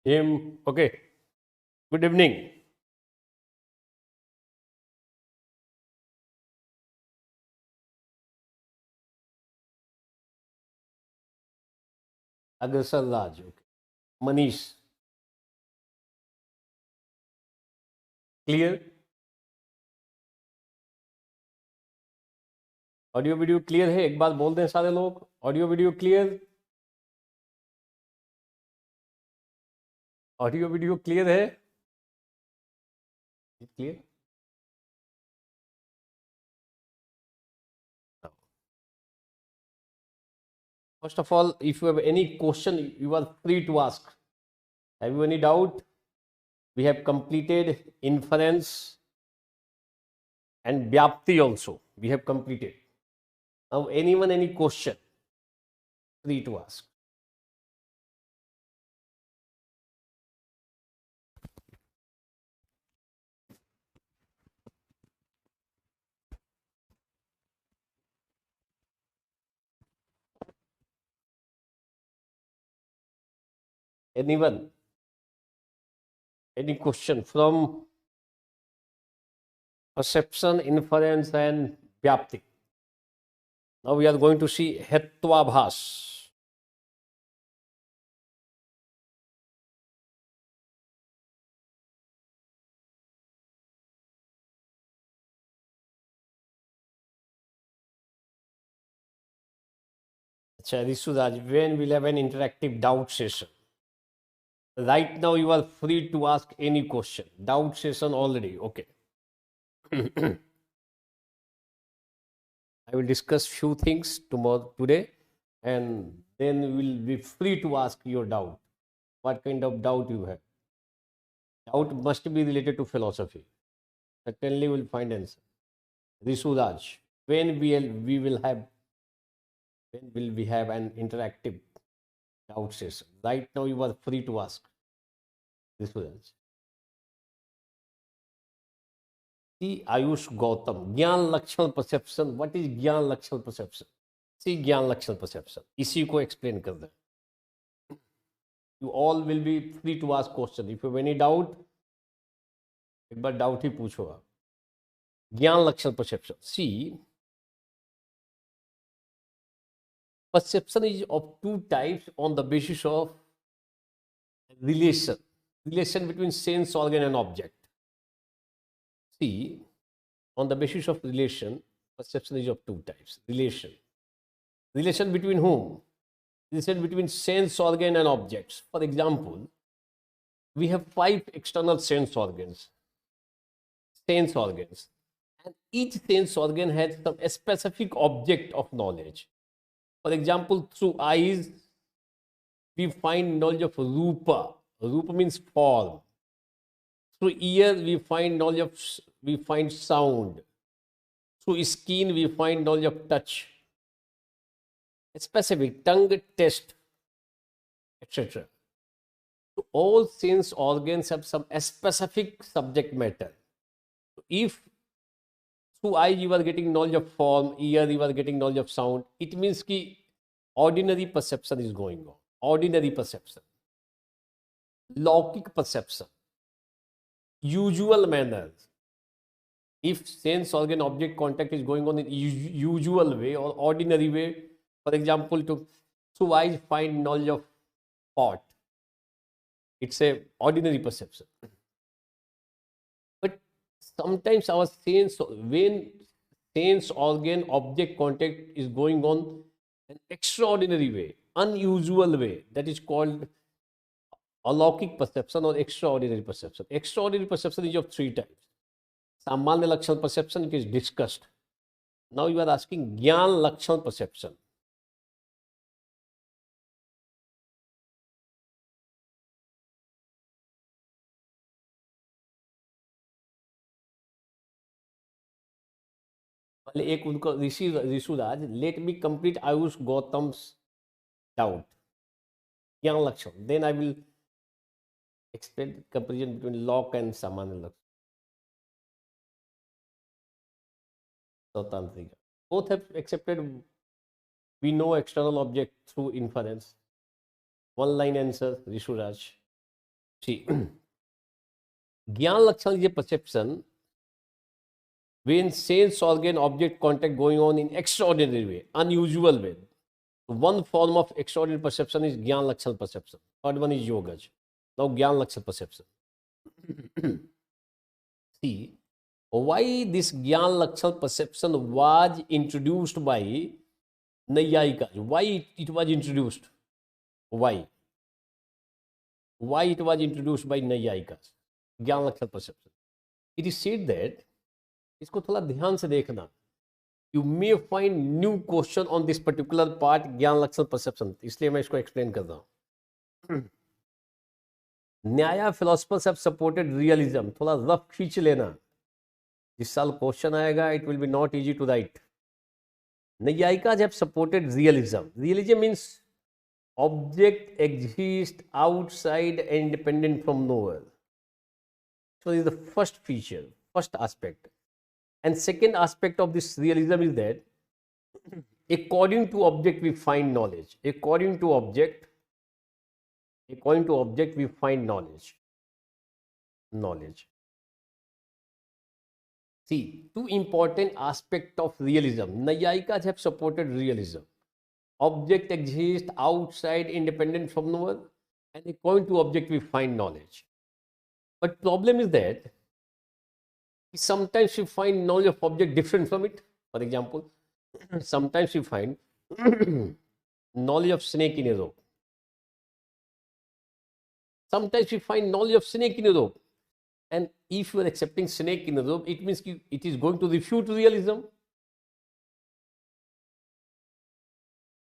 Him. Okay. Good evening. Agasar Raj. Okay. Manish. Clear? Audio video clear है? एक बार बोल दें सारे लोग, audio video clear? Audio video clear है? Clear? First of all, if you have any question, you are free to ask. Have you any doubt? We have completed inference and Vyapti also. We have completed. Now, anyone, any question, free to ask. Anyone? Any question from perception, inference, and Vyapti? Now we are going to see Hetvabhas. Acha, Risudaj, when we'll have an interactive doubt session? Right now you are free to ask any question. Doubt session already. Okay. I will discuss few things tomorrow today, and then we will be free to ask your doubt. What kind of doubt you have? Doubt must be related to philosophy. Certainly we'll find answer. Risudaj, when will we have an interactive doubt session? Right now you are free to ask. Risudaj. See Ayush Gautam, Gyan Lakshman perception. What is Gyan Lakshman perception? See Gyan Lakshman perception. इसी को explain कर दें. You all will be free to ask question. If you have any doubt, एक बार doubt ही पूछो आप. Gyan Lakshman perception. See, perception is of two types on the basis of relation. Relation between sense organ and object. See, on the basis of relation, perception is of two types. Relation. Relation between whom? Relation between sense organ and objects. For example, we have 5 external sense organs. Sense organs. And each sense organ has some specific object of knowledge. For example, through eyes, we find knowledge of rupa. Rupa means form. Through ear, we find sound. Through skin, we find knowledge of touch. Specific tongue, taste, etc. So all sense organs have some specific subject matter. If through eye you are getting knowledge of form, ear you are getting knowledge of sound, it means ki ordinary perception is going on. Ordinary perception. Lockic perception. Usual manners. If sense organ object contact is going on in usual way or ordinary way, for example, through eyes find knowledge of pot. It's a ordinary perception. But sometimes our when sense organ object contact is going on an extraordinary way, unusual way, that is called alaukic perception or extraordinary perception. Extraordinary perception is of 3 types. Samanya Lakshan perception, it is discussed. Now you are asking Gyan Lakshan perception. एक उनको ऋषुराज, let me complete Ayush Gautam's doubt. Gyan Lakshan. Then I will explain the comparison between Locke and Samanya Lakshan. Both have accepted we know external object through inference. One line answer, Rishuraj. See, Gyan Lakshana is a perception when sense organ object contact going on in extraordinary way, unusual way. One form of extraordinary perception is Gyan Lakshana perception. Third one is Yogaj. Now Gyan Lakshana perception. See, why this Gyan Lakshana perception was introduced by Naiyayikas? Why it was introduced? Why? Why it was introduced by Naiyayikas? Gyan Lakshana perception. It is said that, इसको थोड़ा ध्यान से देखना, you may find new question on this particular part ज्ञान लक्षण perception, इसलिए मैं इसको explain कर रहा हूँ. न्याया philosophers have supported realism. थोड़ा रफ खींच लेना, जिस साल क्वेश्चन आएगा it will be not easy to write. Naiyayikas have supported realism. Realism means object exists outside and independent from nowhere. So this is the first feature, first aspect. And second aspect of this realism is that according to object we find knowledge. According to object we find knowledge. See, two important aspects of realism. Naiyayikas have supported realism. Object exists outside, independent from nowhere, and according to object we find knowledge. But problem is that sometimes we find knowledge of object different from it. For example, sometimes we find knowledge of snake in a rope. Sometimes we find knowledge of snake in a rope. And if you are accepting snake in a rope, it means it is going to refute realism.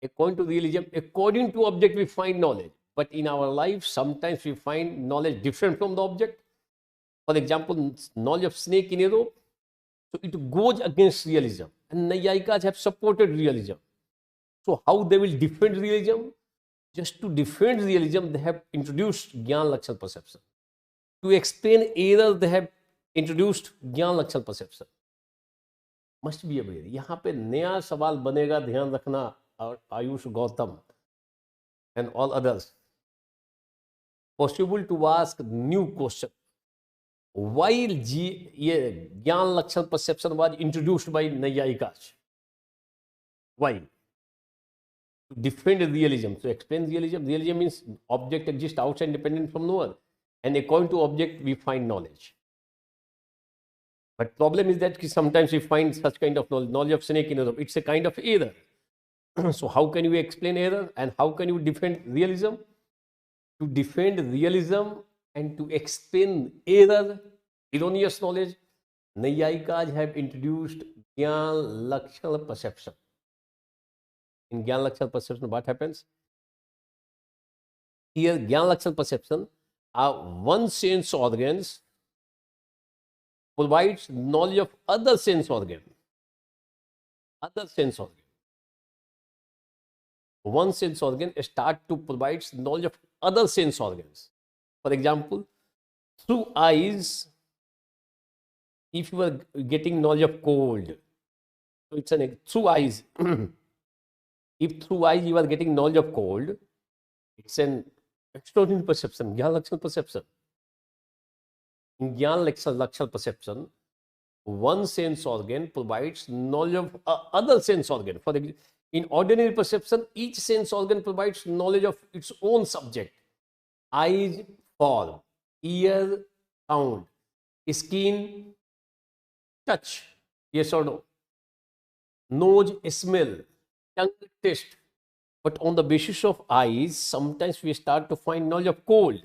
According to realism, according to object we find knowledge. But in our life, sometimes we find knowledge different from the object. For example, knowledge of snake in a rope. So it goes against realism. And Naiyayikas have supported realism. So how they will defend realism? Just to defend realism, they have introduced Gyan Lakshana perception. To explain error, they have introduced Gyan Lakshana perception. Must be aware. यहाँ पे नया सवाल बनेगा, ध्यान रखना, Ayush Gautam and all others. Possible to ask new question. Why Gyan Lakshana perception was introduced by Naiyayikas? Why? To defend realism. To explain realism. Realism means object exists outside, independent from nowhere. And according to object, we find knowledge. But problem is that sometimes we find such kind of knowledge of snake in a rope. It's a kind of error. So how can you explain error and how can you defend realism? To defend realism and to explain error, erroneous knowledge, Naiyayikas have introduced Gyan Lakshana perception. In Gyan Lakshana perception, what happens? Here, Gyan Lakshana perception, one sense organs provides knowledge of other sense organ. Other sense organ. One sense organ start to provide knowledge of other sense organs. For example, through eyes, if you are getting knowledge of cold, so it's through eyes. If through eyes you are getting knowledge of cold, it's an extraordinary perception, Gyan Lakshana perception. In Gyan Lakshana perception, one sense organ provides knowledge of other sense organ. For example, in ordinary perception, each sense organ provides knowledge of its own subject. Eyes, form; ear, sound; skin, touch, yes or no; nose, smell; tongue, taste. But on the basis of eyes, sometimes we start to find knowledge of cold.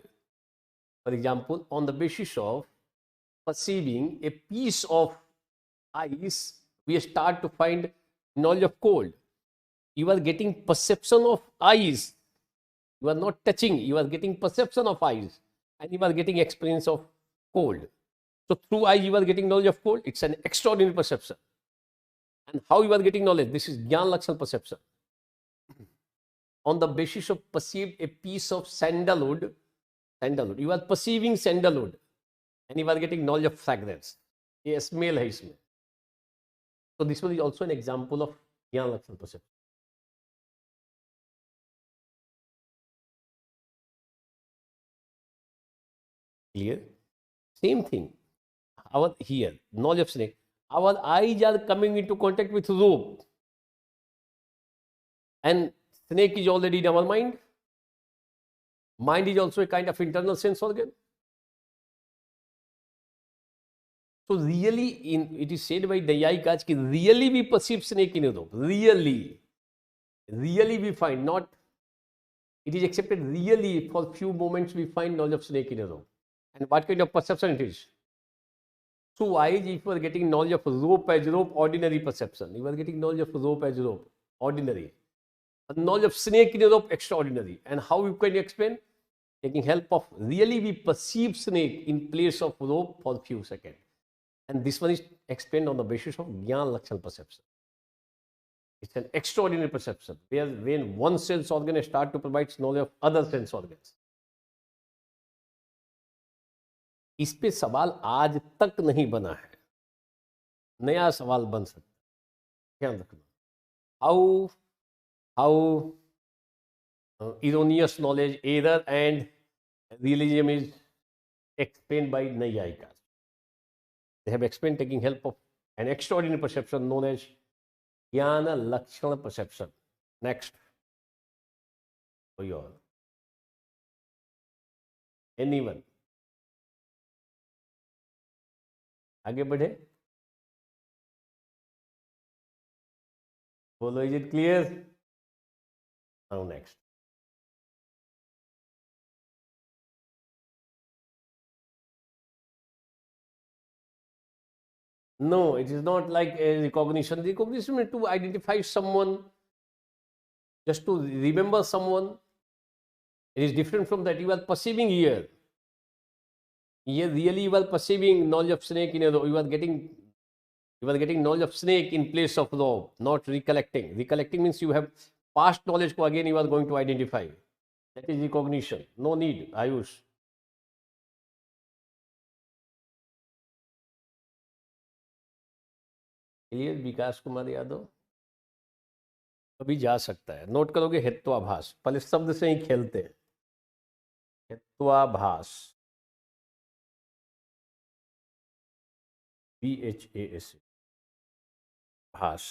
For example, on the basis of perceiving a piece of ice, we start to find knowledge of cold. You are getting perception of eyes. You are not touching, you are getting perception of eyes. And you are getting experience of cold. So through eyes, you are getting knowledge of cold. It's an extraordinary perception. And how you are getting knowledge? This is Gyan Lakshana perception. On the basis of perceive a piece of sandalwood, you are perceiving sandalwood. And you are getting knowledge of fragrance. A smell hai isme. So this one is also an example of Gyan Lakshana perception. Clear? Same thing. Our here, knowledge of snake. Our eyes are coming into contact with rope. And snake is already in our mind. Mind is also a kind of internal sense organ. So really, it is said by Naiyayikas that really we perceive snake in rope. Really we find, not it is accepted really for few moments we find knowledge of snake in a rope. And what kind of perception it is? So eyes, if you are getting knowledge of rope as rope, ordinary perception. You are getting knowledge of rope as rope, ordinary. Knowledge of snake in a rope, extraordinary. And how you can explain? Taking help of really we perceive snake in place of rope for few seconds. And this one is explained on the basis of Jnana Lakshana perception. It's an extraordinary perception where when one sense organ start to provide knowledge of other sense organs. इस पे सवाल आज तक नहीं बना है, नया सवाल बन सकता है, ध्यान रखना. How erroneous knowledge, error and realism is explained by Naiyayikas. They have explained taking help of an extraordinary perception known as Jnana Lakshana perception. Next. For you all. Anyone? आगे बढ़े. Follow, is it clear? Now next. No, it is not like a recognition. Recognition is to identify someone, just to remember someone. It is different from that. You are perceiving here. Here really you are perceiving knowledge of snake in a rope. You are getting knowledge of snake in place of rope, not recollecting. Recollecting means you have past knowledge again you are going to identify. That is recognition. No need, Ayush. Clear? Vikas Kumar Yadav अभी जा सकता है. Note करोगे हेत्वाभास, पहले शब्द से ही खेलते हैं. हेत्वाभास, BHAS, Bhasa.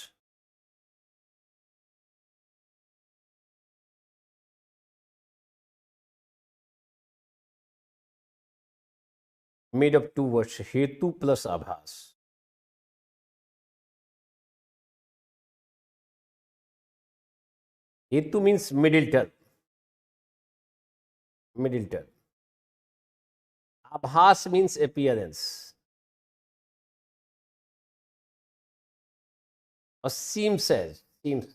Made of two words, hetu plus abhas. Hetu means middle term. Middle term. Abhas means appearance. Or seems as, seems.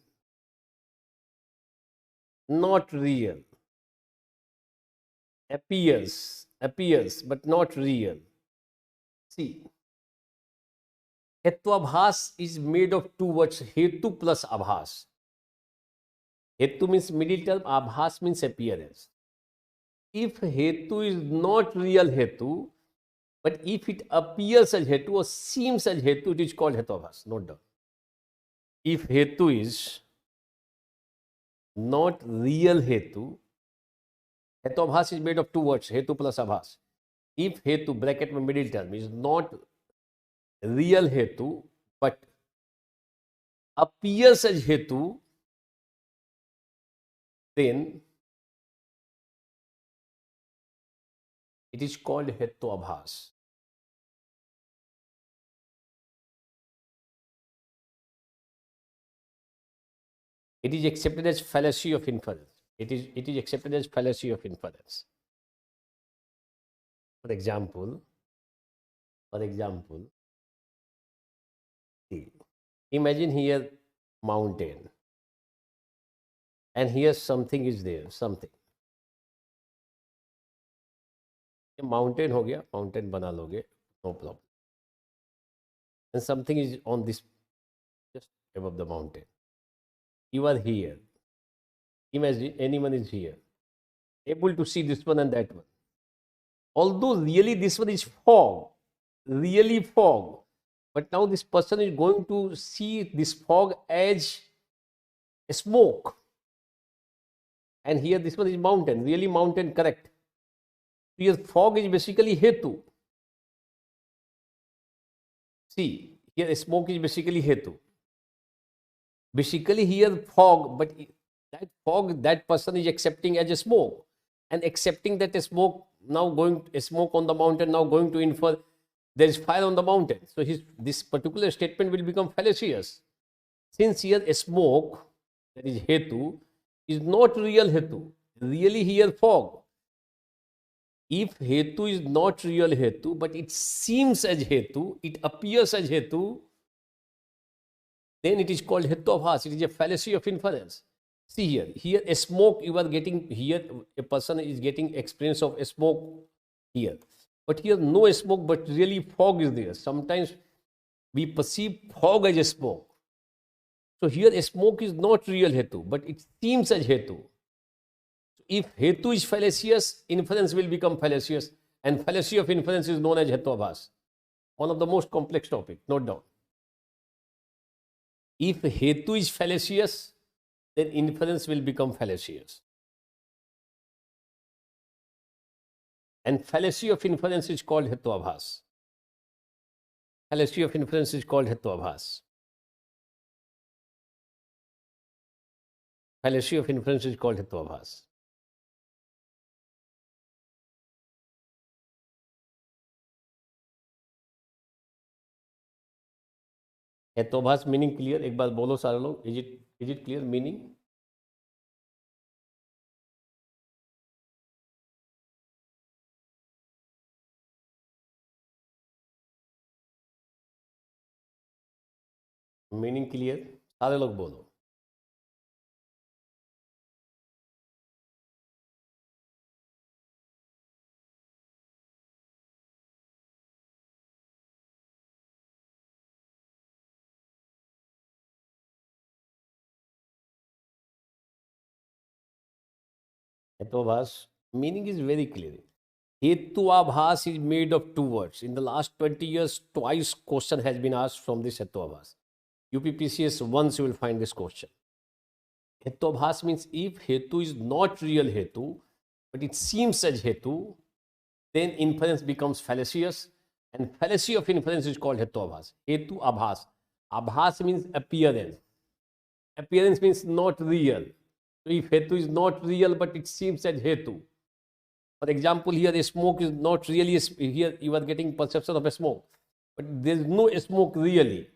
Not real. Appears, but not real. See, Hetvabhas is made of two words, hetu plus abhas. Hetu means middle term, abhas means appearance. If hetu is not real hetu, but if it appears as hetu or seems as hetu, it is called hetvabhas. Note down. If hetu is not real hetu, hetvabhas is made of two words, hetu plus abhas. If hetu, bracket में middle term, is not real hetu, but appears as hetu, then it is called hetvabhas. It is accepted as fallacy of inference. It is accepted as fallacy of inference. For example, see, imagine here mountain, and here something is there, something. Mountain हो गया, mountain बना लोगे, no problem. And something is on this, just above the mountain. You are here. Imagine anyone is here, able to see this one and that one. Although really this one is fog, really fog, but now this person is going to see this fog as a smoke. And here this one is mountain, really mountain, correct. Here fog is basically hetu. See, here smoke is basically hetu. Basically here fog, but that fog, that person is accepting as a smoke, and accepting that a smoke now going a smoke on the mountain, now going to infer there is fire on the mountain. So this particular statement will become fallacious. Since here a smoke, that is hetu, is not real hetu. Really here fog. If hetu is not real hetu, but it seems as hetu, it appears as hetu, then it is called hetuabhas. It is a fallacy of inference. See here a smoke you are getting, here a person is getting experience of a smoke here. But here no smoke, but really fog is there. Sometimes we perceive fog as a smoke. So here a smoke is not real hetu, but it seems as hetu. If hetu is fallacious, inference will become fallacious, and fallacy of inference is known as hetuabhas. One of the most complex topics, note down. If hetu is fallacious, then inference will become fallacious. And fallacy of inference is called hetuabhas. Fallacy of inference is called hetuabhas. Fallacy of inference is called hetuabhas. हेतुआभास meaning clear? एक बार बोलो सारे लोग, is it clear meaning? Meaning clear? सारे लोग बोलो. Hetuabhas meaning is very clear. Hetuabhas is made of two words. In the last 20 years, twice question has been asked from this hetuabhas. UPPCS once you will find this question. Hetuabhas means if hetu is not real hetu, but it seems as hetu, then inference becomes fallacious, and fallacy of inference is called hetuabhas. Hetu abhas. Abhas means appearance. Appearance means not real. So if hetu is not real, but it seems as hetu. For example, here a smoke is not really, here you are getting perception of a smoke, but there is no smoke really,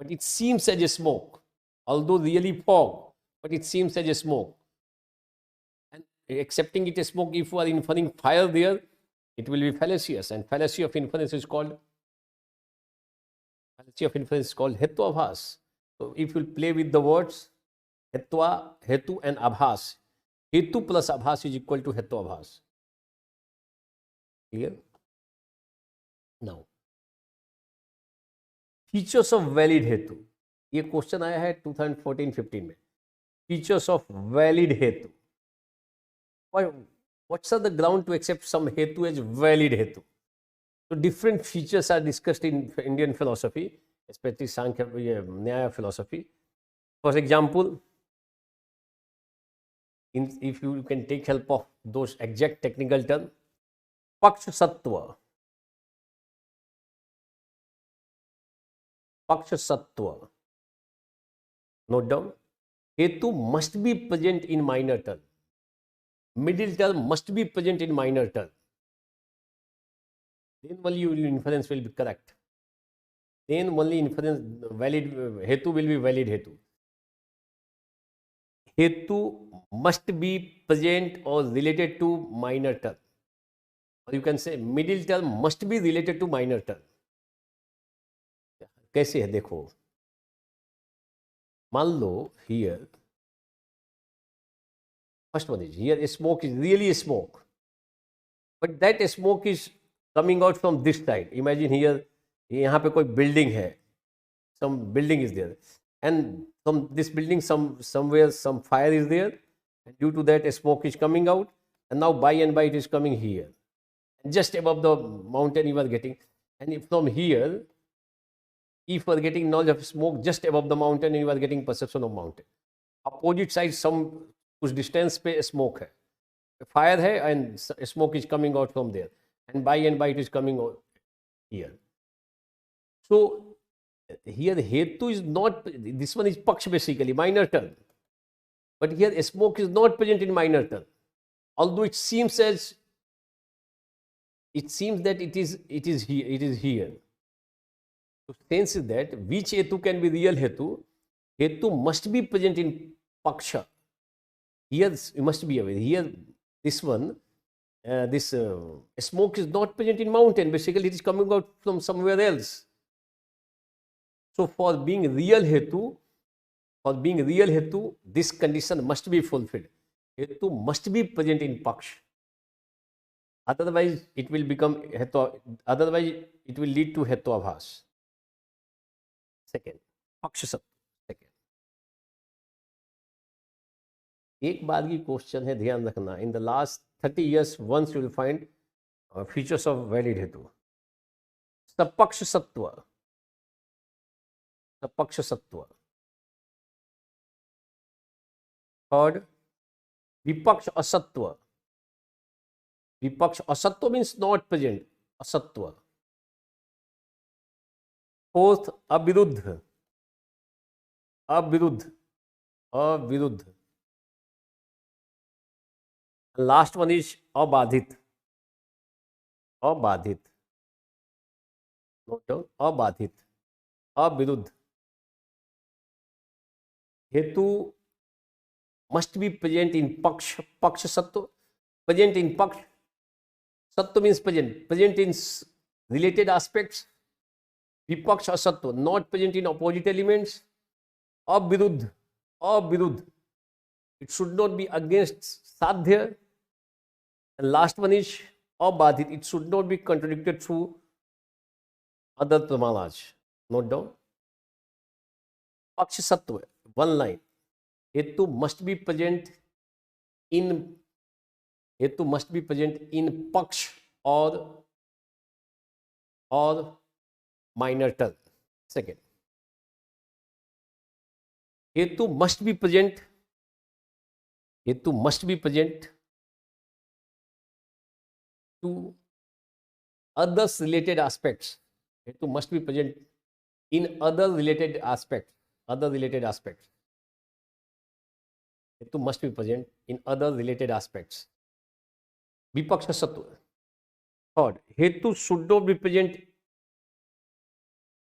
but it seems as a smoke, although really fog, but it seems as a smoke. And accepting it a smoke, if you are inferring fire there, it will be fallacious, and fallacy of inference is called hetuabhas. So if you play with the words hetwa, hetu and abhas, hetu plus abhas is equal to hetuabhas. Clear? Now, features of valid हेतु, ये question आया है 2014-15 में. Features of valid हेतु. What's the ground to accept some hetu as valid hetu? So different features are discussed in Indian philosophy, especially Sankhya, Nyaya philosophy. For example, if you can take help of those exact technical terms, पक्ष सत्व. पक्ष सत्व. Note down. Hetu must be present in minor term. Middle term must be present in minor term. Then only your inference will be correct. Then only inference valid hetu will be valid hetu. Hetu must be present or related to minor term. Or you can say middle term must be related to minor term. कैसे है देखो, मान लो here first one is here a smoke is really a smoke, but that smoke is coming out from this side. Imagine here, यहाँ पे कोई building है, some building is there, and from this building somewhere some fire is there, and due to that a smoke is coming out, and now by and by it is coming here. Just above the mountain you are getting, and if from here, if you are getting knowledge of smoke just above the mountain and you are getting perception of mountain, opposite side some कुछ distance पे smoke है, fire hai and smoke is coming out from there, and by it is coming out here. So here the hetu is not, this one is paksh basically, minor term. But here smoke is not present in minor term. Although it seems as, it seems that it is here. So sense is that which hetu can be real hetu? Hetu must be present in paksha. Here you must be aware. Here this one, this smoke is not present in mountain. Basically, it is coming out from somewhere else. So for being real hetu, this condition must be fulfilled. Hetu must be present in paksh. Otherwise, it will become hetu. Otherwise, it will lead to hetuabhas. Second, paksh सत्व. Second, एक बात की question है, ध्यान रखना. In the last 30 years, once you will find features of valid hetu. सपक्ष सत्व. सपक्ष सत्व. Third, vipaksh asatva. Vipaksh asatva means not present. Asatva. Fourth, aviruddh. Aviruddh. Aviruddh. Last one is abadhit. Abadhit. Note down. Abadhit. Aviruddh. Hetu must be present in paksh. Paksh sattva. Present in paksh. Sattva means present. Present in related aspects. Vipaksh asattva. Not present in opposite elements. Aviruddh. Aviruddh. It should not be against sadhya. And last one is abadhit. It should not be contradicted through other pramanas. Note down. Paksh sattva. One line. Hetu must be present in paksh or minor term. Second, hetu must be present to others related aspects. Hetu must be present in other related aspects. Hetu must be present in other related aspects. Vipaksha sattva. Third, hetu should not be present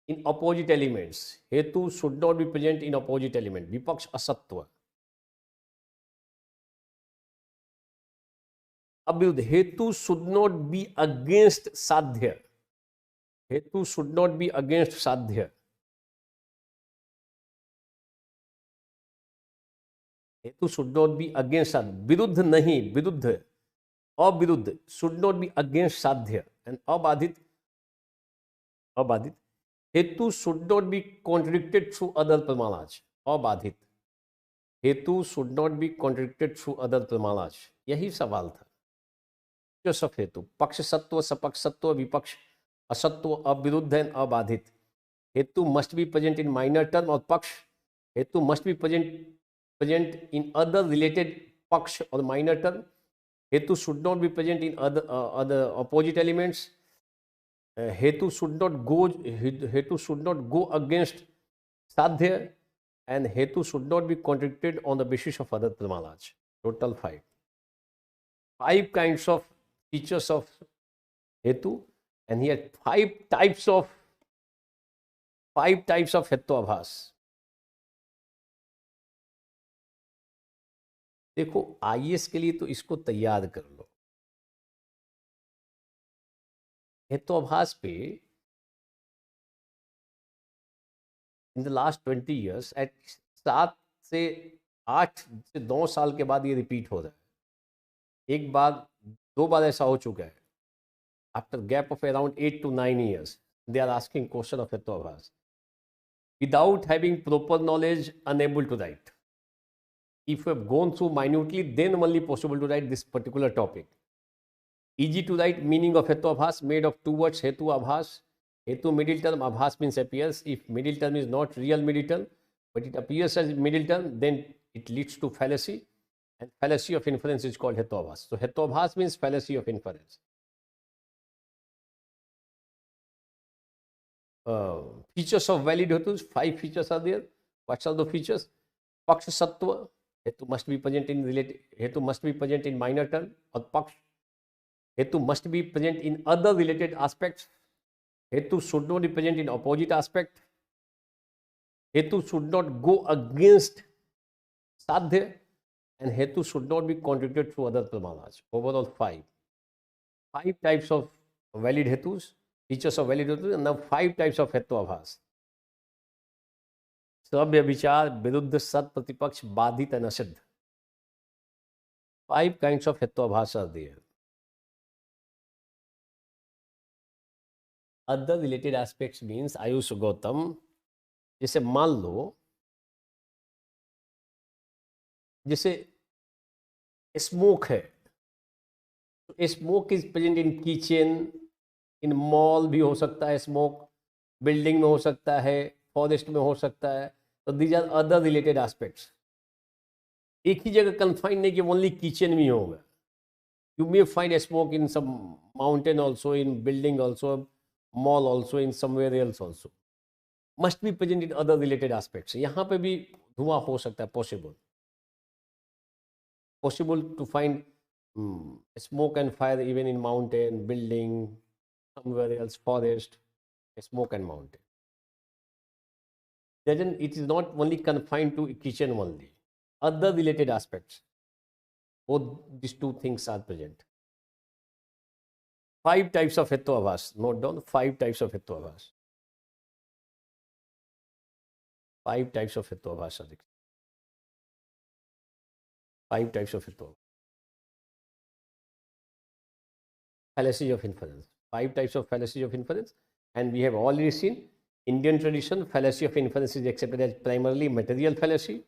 in opposite elements. Hetu should not be present in opposite element. Vipaksha asattva. Abhiruddha. Hetu should not be against sadhya. Hetu should not be against sadhya. Hetu should not be against sadhya. Viruddha nahi, viruddha. Aviruddha should not be against sadhya. And abadhit. Hetu should not be contradicted through other pramanas. Abadhit. Hetu should not be contradicted through other pramanas. यही सवाल था. Features हेतु. पक्ष सत्व, सपक्ष सत्व, विपक्ष असत्व, अविरुद्ध and abadhit. Hetu must be present in minor term or paksh. Hetu must be present in other related paksh or minor term. Hetu should not be present in other opposite elements. Hetu should not go against sadhya, and hetu should not be contradicted on the basis of other pramanas. Total 5. 5 kinds of features of hetu, and here 5 types of हेत्वाभास. देखो IAS के लिए तो इसको तैयार कर लो. हेत्वाभास पे in the last 20 years at 7 से 8 से 9 साल के बाद ये रिपीट हो रहा है. एक बार 2 बार ऐसा हो चुका है. After gap of around 8 to 9 years they are asking question of हेत्वाभास without having proper knowledge, unable to write. If you have gone through minutely, then only possible to write this particular topic. Easy to write meaning of hetuabhas made of 2 words, hetu abhas. Hetu middle term, abhas means appears. If middle term is not real middle term, but it appears as middle term, then it leads to fallacy. and fallacy of inference is called hetuabhas. So hetuabhas means fallacy of inference. Features of valid hetus, 5 features are there. What are the features? Paksh sattva, hetu must be present in related, hetu must be present in minor term, or paksh. Hetu must be present in other related aspects. Hetu should not be present in opposite aspect. Hetu should not go against sadhya, and hetu should not be contradicted through other pramanas. Overall 5. 5 types of valid hetus, features of valid hetus, and now 5 types of hetuabhas. Sabya vichar, viruddha, sat, pratipaksh, badhit, and asiddh. 5 kinds of hetuabhas are there. Other related aspects means Ayush Gautam, जैसे मान लो जैसे smoke है, smoke is present in kitchen, in mall भी हो सकता है, smoke building में हो सकता है, फॉरेस्ट में हो सकता है. तो these are other related aspects. एक ही जगह कन्फाइन नहीं कि ओनली किचन में होगा. You may find smoke in some mountain also, in building also, mall also, in somewhere else also. Must be present in other related aspects. यहाँ पे भी धुआं हो सकता है, possible to find smoke and fire even in mountain, building, somewhere else, forest, smoke and mountain. It is not only confined to kitchen only. Other related aspects, both these two things are present. 5 types of hetuabhas. Note down 5 types of hetuabhas. 5 types of hetuabhas are there. 5 types of hetuabhas. Fallacy of inference. 5 types of fallacy of inference, and we have already seen Indian tradition. Fallacy of inference is accepted as primarily material fallacy.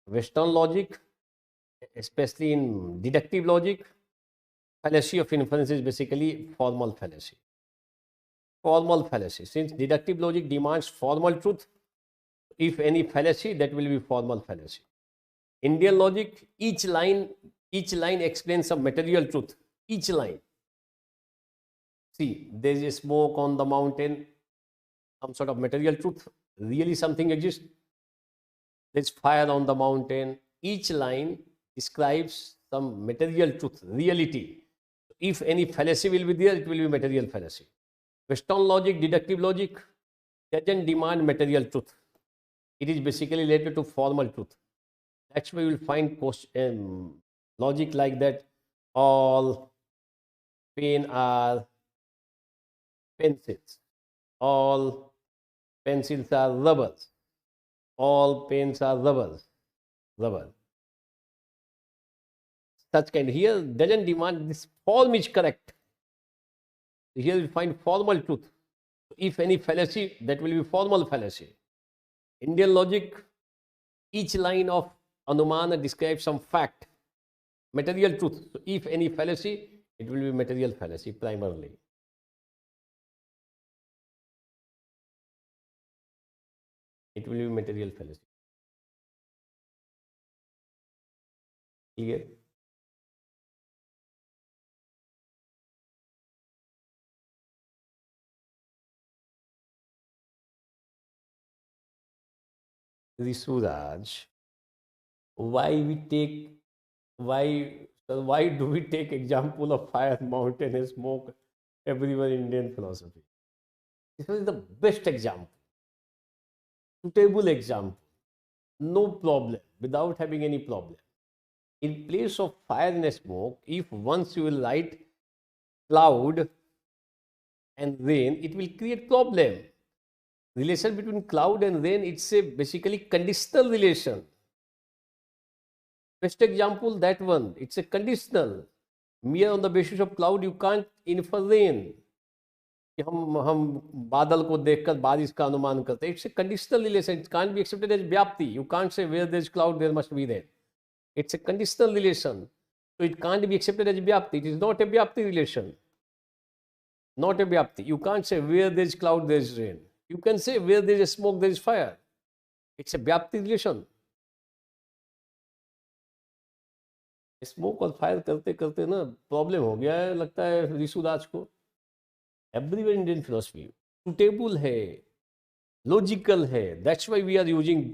Western logic, especially in deductive logic, fallacy of inference is basically formal fallacy. Formal fallacy. Since deductive logic demands formal truth, if any fallacy, that will be formal fallacy. Indian logic, each line explains some material truth. Each line. See, there is a smoke on the mountain, some sort of material truth. Really something exists. There is fire on the mountain. Each line describes some material truth, reality. If any fallacy will be there, it will be material fallacy. Western logic, deductive logic doesn't demand material truth. It is basically related to formal truth. That's why you will find logic like that. All pen are pencils. All pencils are rubbers. All pens are rubbers. Rubber. Such kind. Here doesn't demand this form is correct. Here you find formal truth. If any fallacy, that will be formal fallacy. Indian logic, each line of Anumana describes some fact, material truth. So if any fallacy, it will be material fallacy primarily. It will be material fallacy. Clear? Risuraj, why do we take example of fire, mountain, and smoke everywhere in Indian philosophy? This is the best example, suitable example, no problem, without having any problem. In place of fire and smoke, if once you will light cloud and rain, it will create problem. Relation between cloud and rain, it's a basically conditional relation. Best example, that one, it's a conditional. Mere on the basis of cloud, you can't infer rain. कि हम बादल को देखकर बारिश का अनुमान करते हैं. It's a conditional relation. It can't be accepted as vyapti. You can't say where there is cloud, there must be rain. It's a conditional relation. So it can't be accepted as vyapti. It is not a vyapti relation. Not a vyapti. You can't say where there is cloud, there is rain. You can say where there is smoke, there is fire. It's a vyapti relation. Smoke और fire करते करते ना problem हो गया है लगता है ऋषुराज को। एवरीवेयर इंडियन फिलोसफी सुटेबल है, लॉजिकल है, that's why we are using,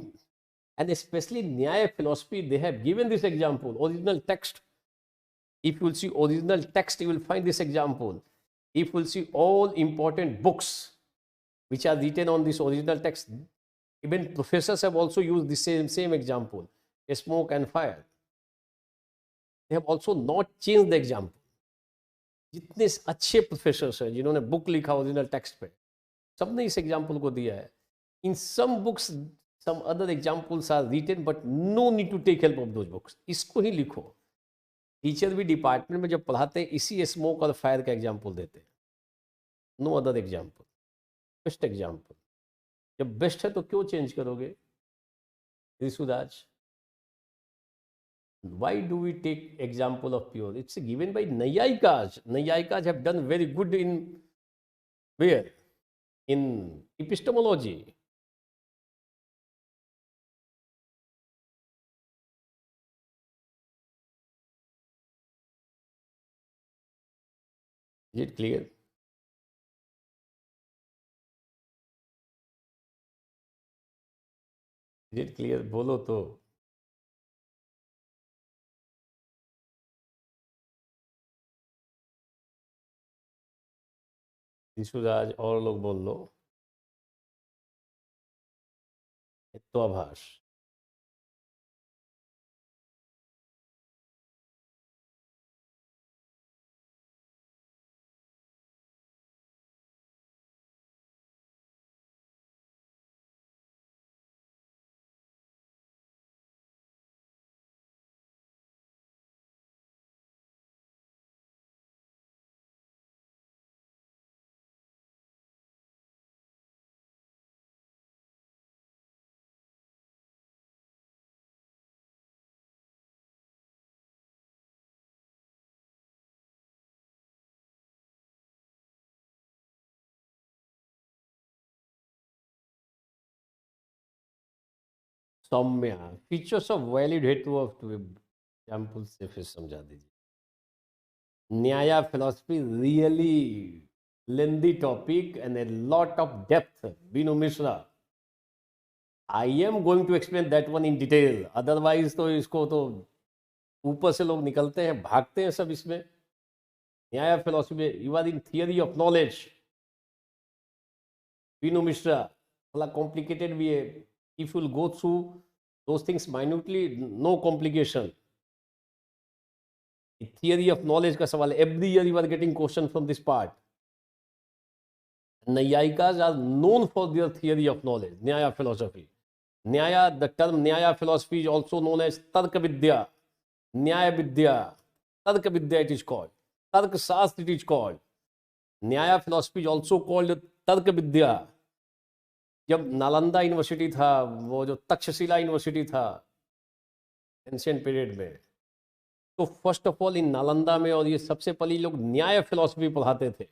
and specially Nyaya philosophy they have given this example, original text. If you will see original text, you will find this example. If you will see all important books which are written on this original text, even professors have also used the same example, smoke and fire. They have also not changed the example. जितने अच्छे professors हैं जिन्होंने book लिखा original text पे, सबने इस example को दिया है. In some books some other examples are written but no need to take help of those books. इसको ही लिखो. टीचर भी डिपार्टमेंट में जब पढ़ाते हैं इसी स्मोक और फायर का एग्जाम्पल देते हैं, no other example. Best example. जब बेस्ट है तो क्यों चेंज करोगे ऋषुराज? Why do we take example of pure? It's given by Naiyayikas. Naiyayikas have done very good in where? In epistemology. Is it clear? Is it clear? बोलो तो. ऋषुराज और लोग बोल लो. तो आभास. सौम्या. फीचर्स ऑफ वैलिड हेतु ऑफ एग्जाम्पल से फिर समझा दीजिए. Nyaya philosophy really lengthy topic and a lot of depth. Binu Mishra, I am going to explain that one in detail. Otherwise तो इसको तो ऊपर से लोग निकलते हैं, भागते हैं सब इसमें. Nyaya philosophy you are in theory of knowledge. Binu Mishra, थोड़ा कॉम्प्लिकेटेड भी है. If you will go through those things minutely, no complication. Theory of knowledge का सवाल. Every year you are getting question from this part. Nayayikas are known for their theory of knowledge, Nyaya philosophy. Nyaya, the term Nyaya philosophy is also known as Tarka Vidya, Nyaya Vidya, Tarka Vidya it is called. Tarka Shastra it is called. Nyaya philosophy is also called Tarka Vidya. जब Nalanda university था, वो जो Takshashila university था ancient period में, तो first of all in Nalanda में और ये सबसे पहले लोग न्याय फिलॉसफी पढ़ाते थे.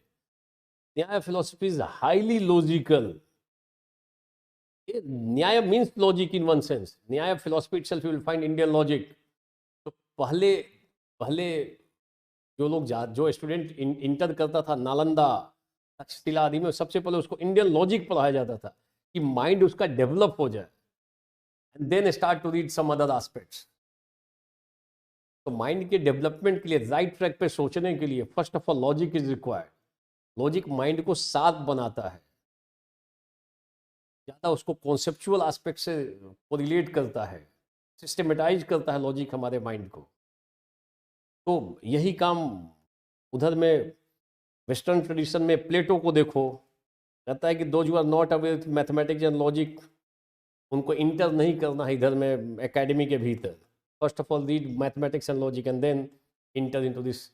Nyaya philosophy is highly logical. Nyaya means logic in one sense. Nyaya philosophy itself you will find Indian logic. तो पहले पहले जो लोग जो स्टूडेंट इंटर करता था नालंदा तक्षशिला आदि में, सबसे पहले उसको इंडियन लॉजिक पढ़ाया जाता था कि माइंड उसका डेवलप हो जाए, and then start to read some other aspects. तो माइंड के डेवलपमेंट के लिए, राइट ट्रैक पे सोचने के लिए, first of all logic is required. Logic mind को शार्प बनाता है, ज़्यादा उसको कॉन्सेप्चुअल एस्पेक्ट से कोरिलेट करता है, सिस्टमेटाइज करता है लॉजिक हमारे माइंड को. तो यही काम उधर में वेस्टर्न ट्रेडिशन में प्लेटो को देखो, कहता है कि those you are not aware with mathematics and logic, उनको इंटर नहीं करना है इधर में एकेडमी के भीतर. First of all read mathematics and logic and then enter into this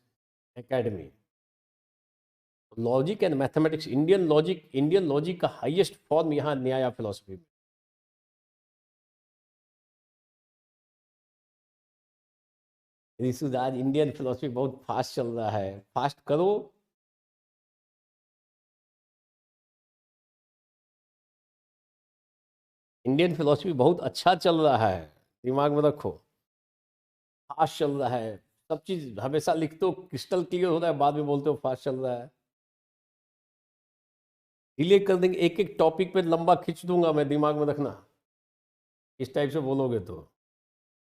academy. Logic and mathematics, Indian logic का हाईएस्ट फॉर्म यहाँ न्याय फिलोसफी में. ऋषुराज, इंडियन फिलोसफी बहुत फास्ट चल रहा है, फास्ट करो. इंडियन फिलोसफी बहुत अच्छा चल रहा है, दिमाग में रखो. फास्ट चल रहा है, सब चीज हमेशा लिखते हो क्रिस्टल क्लियर हो रहा है, बाद में बोलते हो फास्ट चल रहा है। डिले कर देंगे, एक एक टॉपिक पे लंबा खींच दूंगा मैं, दिमाग में रखना। इस टाइप से बोलोगे तो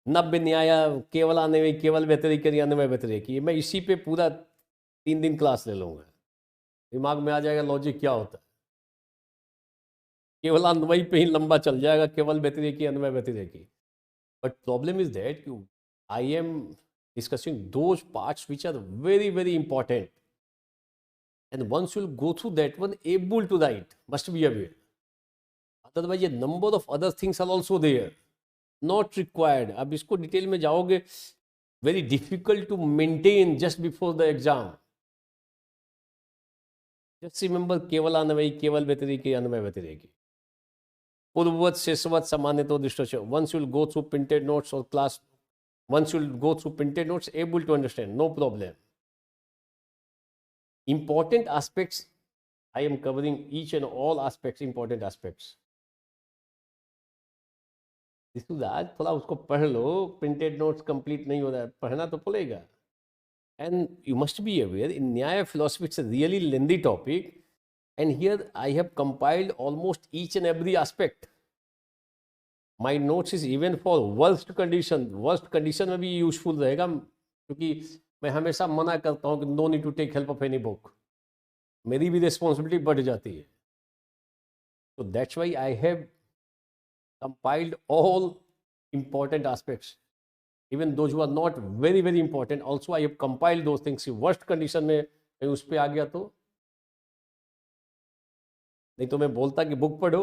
नब्बे न्याय केवल आने में केवल बेहतरी करी आने में बेहतरी की, मैं इसी पे पूरा 3 दिन क्लास ले लूंगा, दिमाग में आ जाएगा लॉजिक क्या होता है। केवल अन्वय पे ही लंबा चल जाएगा, केवल बेहतरी की अन्वय बेहतरी की। But problem is that I am discussing those parts which are very very important, and once you'll go through that one able to write must be aware, otherwise a number of other things are also there not required। अब इसको detail में जाओगे, very difficult to maintain just before the exam। just remember केवल अनवय केवल व्यतिरेकी अन्वय व्यतिरेकी पूर्ववत शेषवत सामान्यतो दृष्टोच। once you'll go through printed notes or class, once you'll go through printed notes able to understand, no problem। important aspects I am covering each and all aspects, important aspects। आज थोड़ा उसको पढ़ लो, printed notes complete नहीं हो रहा है, पढ़ना तो पड़ेगा। And you must be aware in Nyaya philosophy it's a really lengthy topic, and here I have compiled almost each and every aspect. My notes is even for worst condition, worst condition में भी useful रहेगा, क्योंकि मैं हमेशा मना करता हूँ कि no need to take help of any book, मेरी भी रिस्पॉन्सिबिलिटी बढ़ जाती है। तो that's why I have compiled all important aspects, even those who are not very very important also I have compiled those things। worst condition में कहीं उस पे आ गया तो, नहीं तो मैं बोलता कि बुक पढ़ो।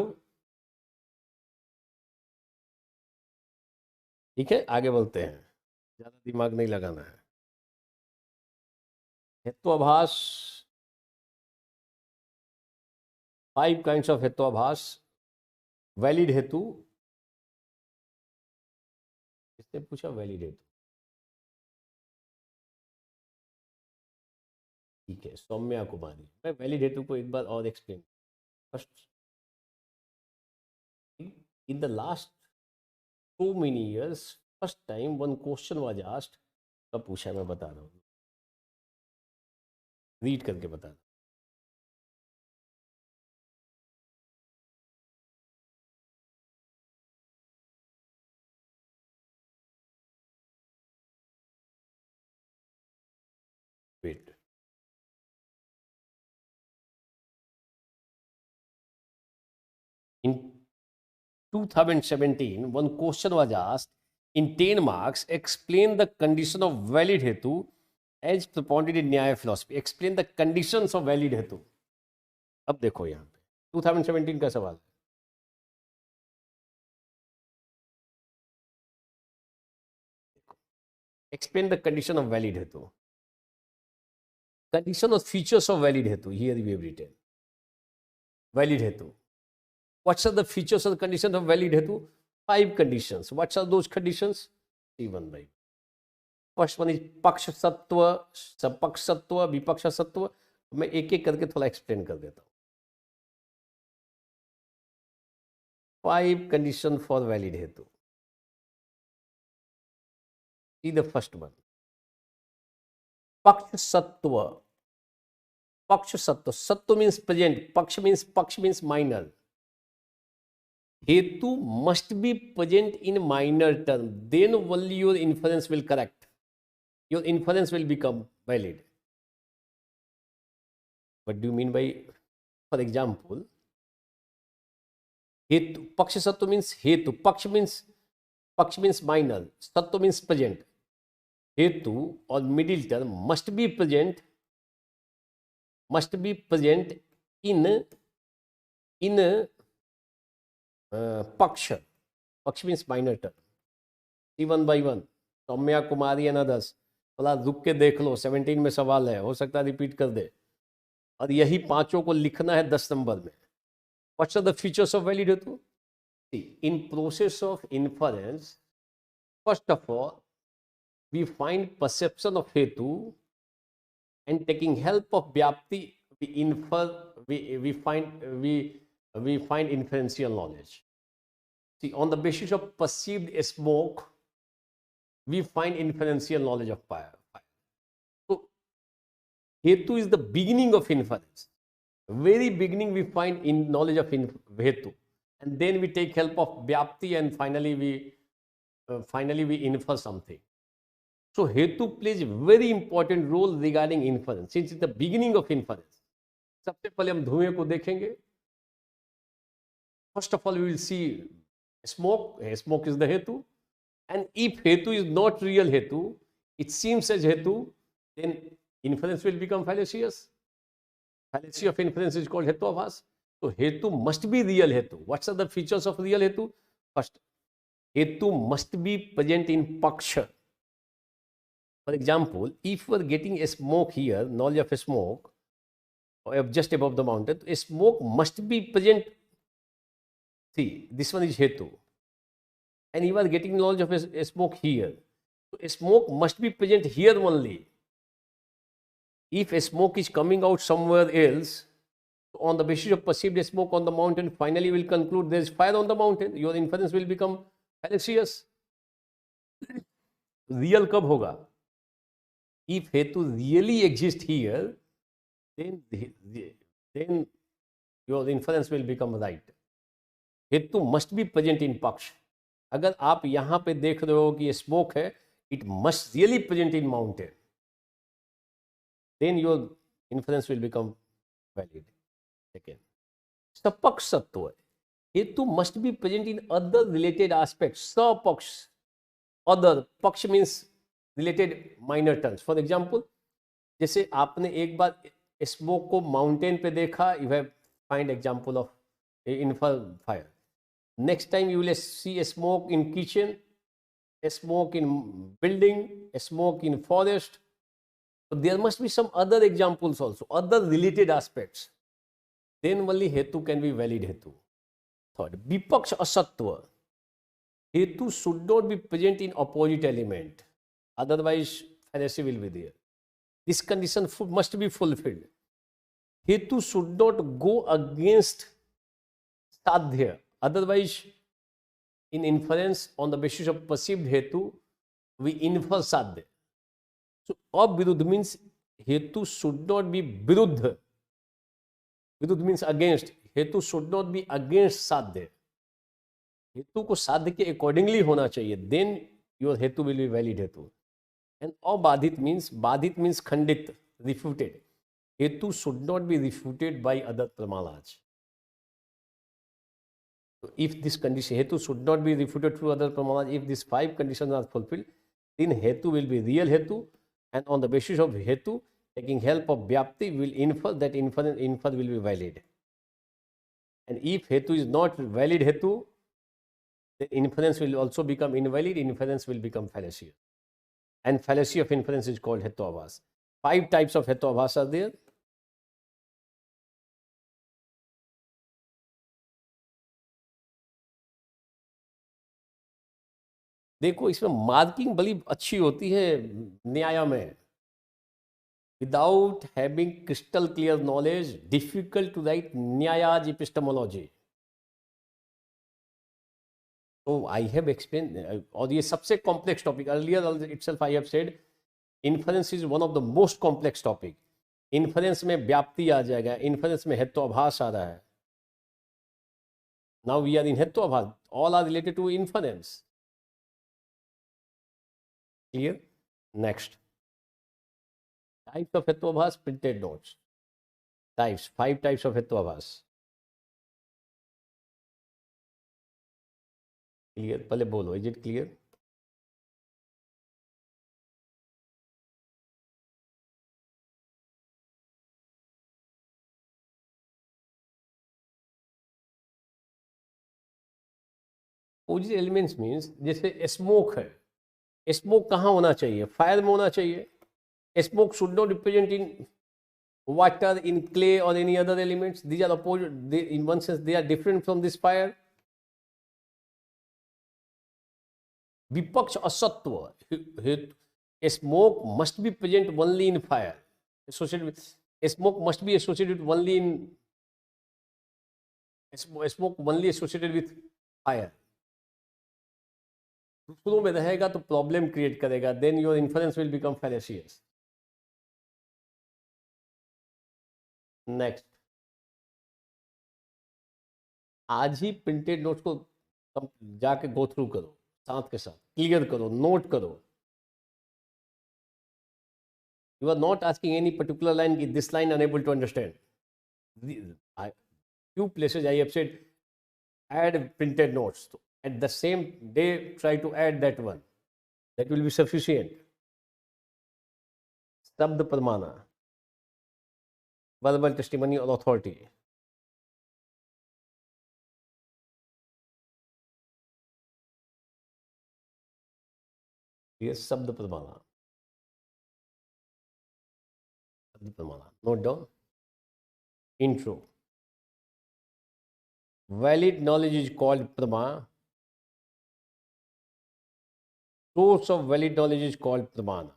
ठीक है, आगे बोलते हैं, ज्यादा दिमाग नहीं लगाना है। हेत्वाभास, 5 kinds of हेत्वाभास। वैलिड हेतु, इसने पूछा वैलिड हेतु, ठीक है सौम्या कुमारी। मैं वैलिड हेतु को एक बार और explain. First, in the last so many years first time one question was asked, कब पूछा मैं बता रहा हूँ, रीड करके बता रहा हूँ। Wait, in 2017 one question was asked in 10 marks, explain the condition of valid hetu as propounded in न्याय philosophy। explain the conditions of valid hetu। अब देखो यहाँ पे 2017 का सवाल है। explain the condition of valid hetu, condition of features of valid hetu, here we have written valid hetu। what are the features of the condition of valid hetu? 5 conditions। what are those conditions? See one by one। First one is पक्ष सत्व, सपक्ष सत्व, विपक्ष सत्व। मैं एक एक करके थोड़ा एक्सप्लेन कर देता हूं। 5 कंडीशन फॉर वैलिड हेतु। सी द फर्स्ट वन, पक्ष सत्व। पक्ष सत्व, सत्व मीन्स प्रेजेंट, पक्ष मीन्स माइनर। हेतु must be present in minor term, then only your inference will correct, your inference will become valid। What do you mean by, for example, hetu, paksh sattu means hetu, paksh means minor, sattu means present। hetu or middle term must be present in paksh means minor term। see one by one, Saumya Kumari and others, थोड़ा रुक के देख लो, 17 में सवाल है, हो सकता है रिपीट कर दे, और यही पांचों को लिखना है 10 नंबर में। What's are the features of valid हेतु? In process of inference, first of all we find perception of हेतु, एंड टेकिंग हेल्प ऑफ व्याप्ति we infer, we find inferential knowledge। See, on the basis of perceived smoke we find inferential knowledge of fire। Hetu is the beginning of inference. Very beginning we find in knowledge of Hetu, and then we take help of Vyapti, and finally we infer something. So Hetu plays a very important role regarding inference, since it's the beginning of inference. सबसे पहले हम धुएं को देखेंगे. First of all, we will see smoke. Smoke is the Hetu. And if Hetu is not real Hetu, it seems as Hetu, then inference will become fallacious. Fallacy of inference is called Hetuabhas. So Hetu must be real Hetu. What are the features of real Hetu? First, Hetu must be present in Paksha. For example, if we are getting a smoke here, knowledge of a smoke, or just above the mountain, a smoke must be present. See, this one is Hetu. And you are getting knowledge of a smoke here. So a smoke must be present here only. If a smoke is coming out somewhere else, on the basis of perceived smoke on the mountain, finally will conclude there is fire on the mountain. Your inference will become fallacious. Real कब होगा? If Hetu really exists here, then your inference will become right. Hetu must be present in Paksh. अगर आप यहाँ पे देख रहे हो कि ये स्मोक है, it must really present in mountain. Then your inference will become valid. Second, sapaksh sattva. Hetu must be present in other related aspects. Sapaksh, other. Paksh means related minor terms. For example, जैसे आपने एक बार smoke को mountain पे देखा, you have find example of infer fire. Next time you will see a smoke in kitchen, a smoke in building, a smoke in forest. So there must be some other examples also, other related aspects. Then only Hetu can be valid Hetu. Third, Vipaksh Asatva. Hetu should not be present in opposite element. Otherwise, fallacy will be there. This condition must be fulfilled. Hetu should not go against Sadhya. Otherwise, in inference on the basis of perceived Hetu, we infer Sadhya. So, Abviruddh means Hetu should not be Viruddha. Viruddh means against. Hetu should not be against Sadhya. Hetu को साध्य के accordingly होना चाहिए. Then your Hetu will be valid Hetu. And abadhit means khandit, refuted. Hetu should not be refuted by other pramanas. So if this condition, Hetu should not be refuted through other pramanas, if these 5 conditions are fulfilled, then Hetu will be real Hetu, and on the basis of Hetu, taking help of Vyapti, will infer that infer will be valid. And if Hetu is not valid Hetu, then inference will also become invalid, inference will become fallacious. And fallacy of inference is called Hetuabhas. 5 types of Hetuabhas are there. देखो इसमें marking बड़ी अच्छी होती है न्याय में. Without having crystal clear knowledge, difficult to write Nyaya's epistemology. So I have explained, और ये सबसे complex topic. Earlier itself I have said, inference is one of the most complex topic. Inference में व्याप्ति आ जाएगा, inference में हेतुआभास आ रहा है. Now we are in हेतुआभास. All are related to inference. Clear? Next. Types of Hetuabhas, printed notes. Types, 5 types of Hetuabhas. Clear? पहले बोलो, is it clear? Opposite elements means जैसे smoke है. Smoke कहाँ होना चाहिए? Fire में होना चाहिए. Smoke should not be present in water, in clay or any other elements. These are opposite. In one sense, they are different from this fire. Vipaksh asatva. Smoke must be present only in fire. Associated with smoke must be associated only in smoke only associated with fire. दूसरों में रहेगा तो problem create करेगा. Then your inference will become fallacious. Next, आज ही printed notes को जाके go through करो, साथ के साथ क्लियर करो, नोट करो. You are not asking any particular line की this line unable to understand. few places I have said add printed notes. So at the same day, try to add that one. That will be sufficient. शब्द प्रमाण, verbal testimony or authority. ये शब्द प्रमाण, शब्द प्रमाण. Note down. Intro. Valid knowledge is called prama. Source of valid knowledge is called pramana.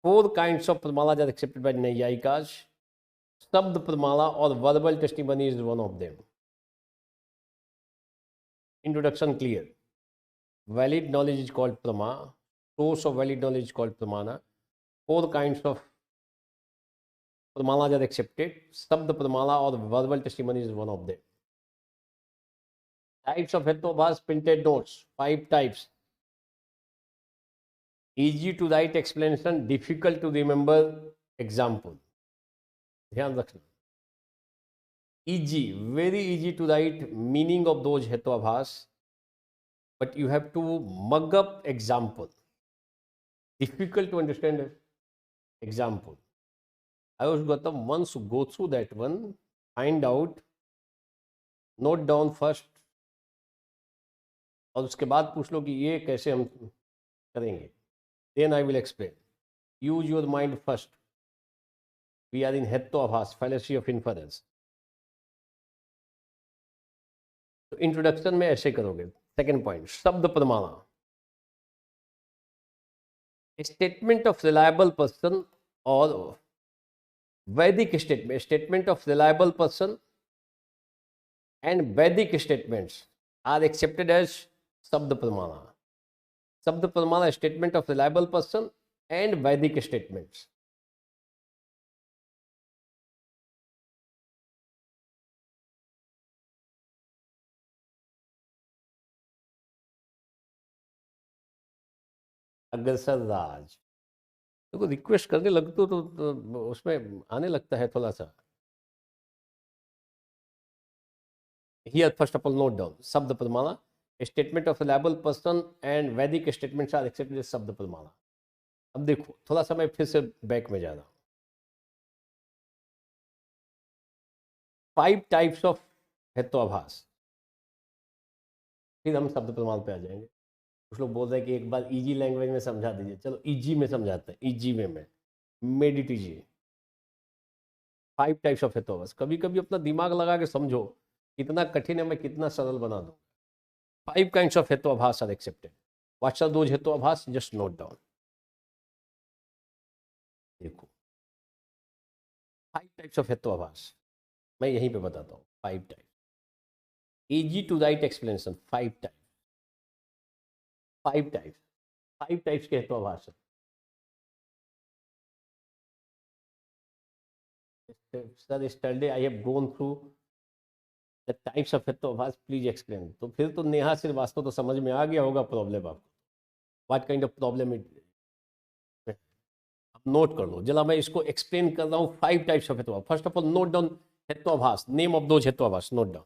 Four kinds of pramanas are accepted by Naiyayikas. Shabd pramana or verbal testimony is one of them. Introduction clear. Valid knowledge is called prama. Source of valid knowledge is called pramana. Four kinds of pramanas are accepted. Shabd pramana or verbal testimony is one of them. Types of Hetobhas printed notes. 5 types. Easy to write explanation, difficult to remember example. ध्यान रखना. Easy, very easy to write meaning of those Hetobhas, but you have to mug up example. Difficult to understand example. I was Gautam, once go through that one, find out, note down first, और उसके बाद पूछ लो कि ये कैसे हम करेंगे. Then I will explain. Use your mind first. We are in Hetobhas, fallacy of inference. तो इंट्रोडक्शन में ऐसे करोगे. सेकेंड पॉइंट, शब्द प्रमाण. स्टेटमेंट ऑफ रिलायबल पर्सन और वैदिक statement. Statement of reliable person and वैदिक स्टेटमेंट्स आर एक्सेप्टेड एज शब्द प्रमाण. शब्द प्रमाण, statement of reliable person and वैदिक स्टेटमेंट्स. अग्रसर राज, देखो रिक्वेस्ट करने लगते हो तो उसमें आने लगता है थोड़ा सा. Here first of all note down शब्द प्रमाण, statement of reliable person and वैदिक स्टेटमेंट्स आर एक्सेप्टेड एज शब्द प्रमाण. अब देखो थोड़ा सा मैं फिर से बैक में जा रहा हूँ. 5 टाइप्स ऑफ हेतुआभास, फिर हम शब्द प्रमाण पे आ जाएंगे. कुछ लोग बोल रहे हैं कि एक बार इजी लैंग्वेज में समझा दीजिए. चलो इजी में समझाते हैं, इजी वे में. Made it easy. 5 types of हेतुआभास. कभी कभी अपना दिमाग लगा के समझो, कितना कठिन है मैं कितना सरल बना दूँ. 5 kinds of हेतुआभास are accepted. What are those हेतुआभास? Just note down. देखो 5 types of हेतुआभास मैं यहीं पे बताता हूँ. 5 types. Easy to write explanation. 5 types. 5 types. 5 types के हेतुआभास है. Sir, yesterday I have gone through the types of हेतुआभास. Please explain. तो फिर तो नेहा श्रीवास्तव तो समझ में आ गया होगा प्रॉब्लम आपको. What kind of problem it is? Note कर लो जरा, मैं इसको एक्सप्लेन कर रहा हूँ. 5 टाइप्स ऑफ हेतुआभास. First of all note down हेतुआभास, नेम ऑफ दोज हेतुआभास. Note down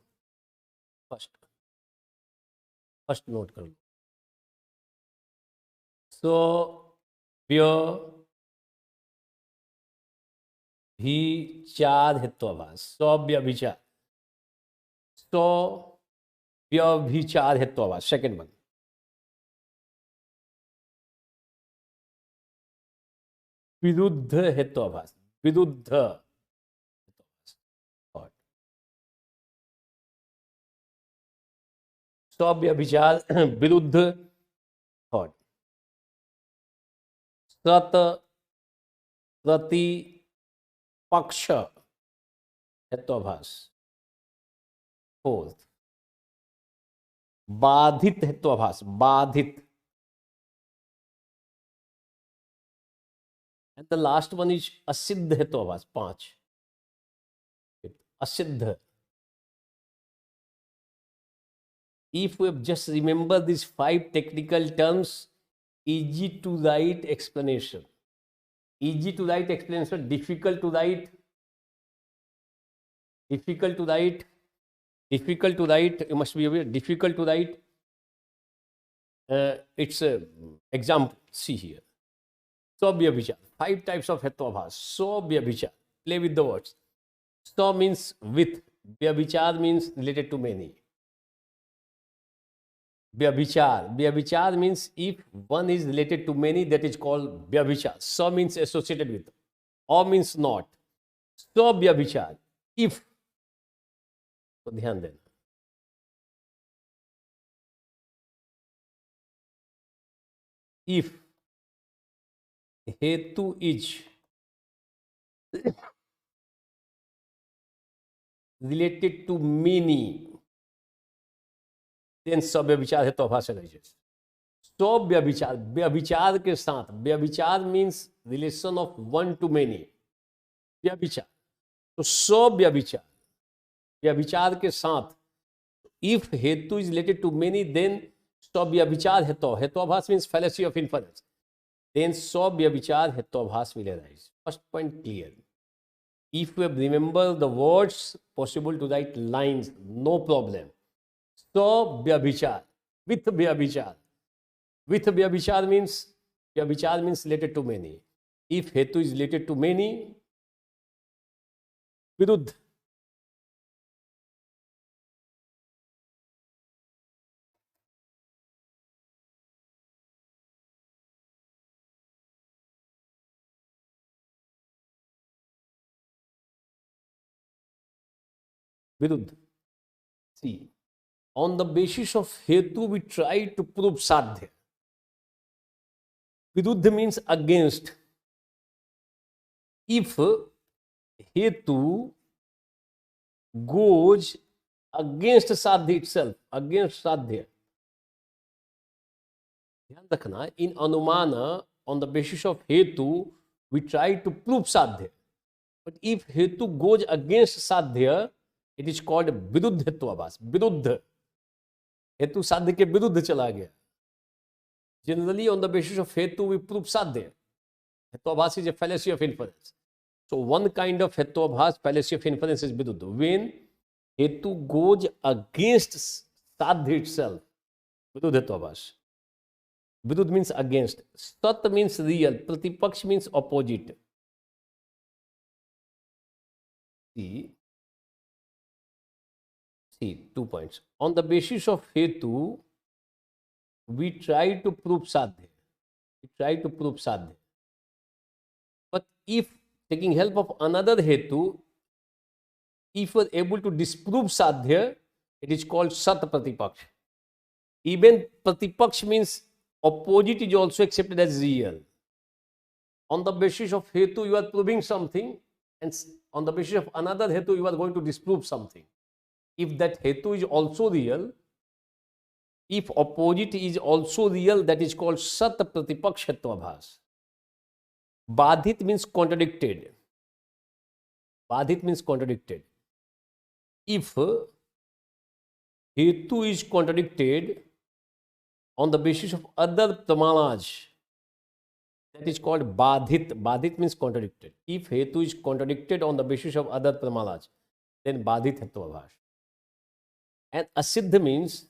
first, first note कर लो. सो भी 4 हेतुआभास. व्यभिचार. व्यभिचार हेतुआभास. Second one. विरुद्ध हेतुआभास. विरुद्ध व्यभिचार विरुद्ध थॉट. सत प्रतिपक्ष हेतुआभास. फोर्थ, बाधित हेतुआभास. बाधित. And the last one is asiddh हेतुआभास, 5. Asiddh. If we just remember these 5 technical terms, easy to write explanation. Easy to write explanation, difficult to write, difficult to write, difficult to write, you must be aware, difficult to write. It's a example, see here. Swabhyabhichar, 5 types of hetuabhas. Swabhyabhichar, play with the words. Swa means with, vyabhichar means related to many. Vyabhichar, vyabhichar means if one is related to many, that is called vyabhichar. Swa means associated with, or means not. Swabhyabhichar, if, तो ध्यान देना, if hetu is related to many, then स्वव्यभिचार हेतुआभास है. स्वव्यभिचार, व्यभिचार के साथ, व्यभिचार means relation of one two many, व्यभिचार. तो स्वव्यभिचार, व्यभिचार के साथ, if hetu is related to many, then स्वव्यभिचार हेतु, हेतुआभास means fallacy of inference, then स्वव्यभिचार हेतुआभास will arise. First point clear. If we remember the words, possible to write lines, no problem. Swabhyabhichar, with vyabhichar. With vyabhichar means related to many. If hetu is related to many, viruddh. Viruddh. See, on the basis of hetu, we try to prove sadhya. Viruddh means against. If hetu goes against sadhya itself, against sadhya. ध्यान रखना, in anumana, on the basis of hetu, we try to prove sadhya. But if hetu goes against sadhya, it is called viruddh हेतुआभास. विरुद्ध, हेतु साध्य के विरुद्ध चला गया. Generally, on the basis of hetu, we prove sadhya. Hetuabhas is a fallacy of inference. So one kind of hetuabhas, fallacy of inference, is viruddha. When hetu goes against sadhya itself, viruddha hetuabhas. Viruddha means against. Sat means real. Pratipaksh means opposite. See, 2 points. On the basis of hetu, we try to prove sadhya. We try to prove sadhya. But if taking help of another hetu, if we are able to disprove sadhya, it is called sat pratipaksh. Even pratipaksh means opposite is also accepted as real. On the basis of hetu, you are proving something, and on the basis of another hetu, you are going to disprove something. If that hetu is also real, if opposite is also real, that is called sat pratipaksh hetuabhas. Badhit means contradicted. Badhit means contradicted. If hetu is contradicted on the basis of other pramanas, that is called badhit. Badhit means contradicted. If hetu is contradicted on the basis of other pramanas, then badhit hetuabhas. And asiddha means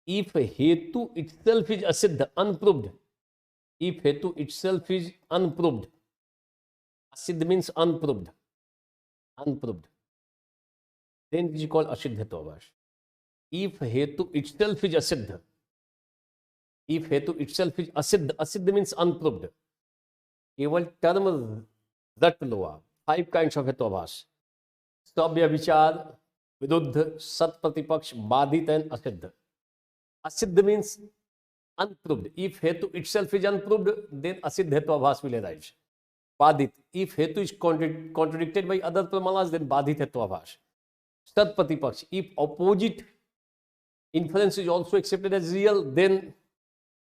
if hetu itself is asiddha, unproved. If hetu itself is unproved, asiddha means unproved. Unproved. Then it is called asiddha hetuabhas. If hetu itself is asiddha, if hetu itself is asiddha, asiddha means unproved. केवल term रट लो आप. 5 kinds of hetuabhas. स्वव्यभिचार, viruddha, sat pratipaksh, badhit, and asiddha. Asiddha means unproved. If hetu itself is unproved, then asiddha hetuabhas will arise. Badhit, if hetu is contradicted by other pramanas, then badhit hetuabhas. Sat pratipaksh, if opposite inference is also accepted as real, then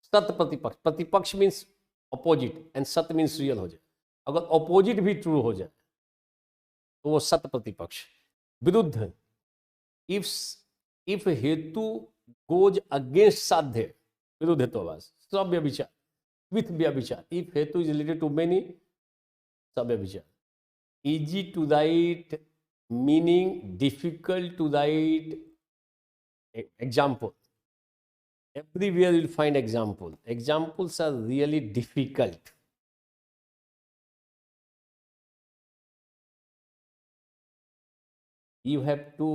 sat pratipaksh. Pratipaksh means opposite, and सत्य means real हो जाए। अगर opposite भी true हो जाए तो वो सत्य प्रतिपक्ष। विरुद्ध, इफ इफ हेतु गोज अगेंस्ट साध्य, विरुद्ध हेतुवास, सव्यभिचार, विथ व्यभिचार, इफ हेतु इज रिलेटेड टू मेनी, सव्यभिचार। Easy to write meaning, difficult to write example. Everywhere you'll find example. Examples are really difficult. You have to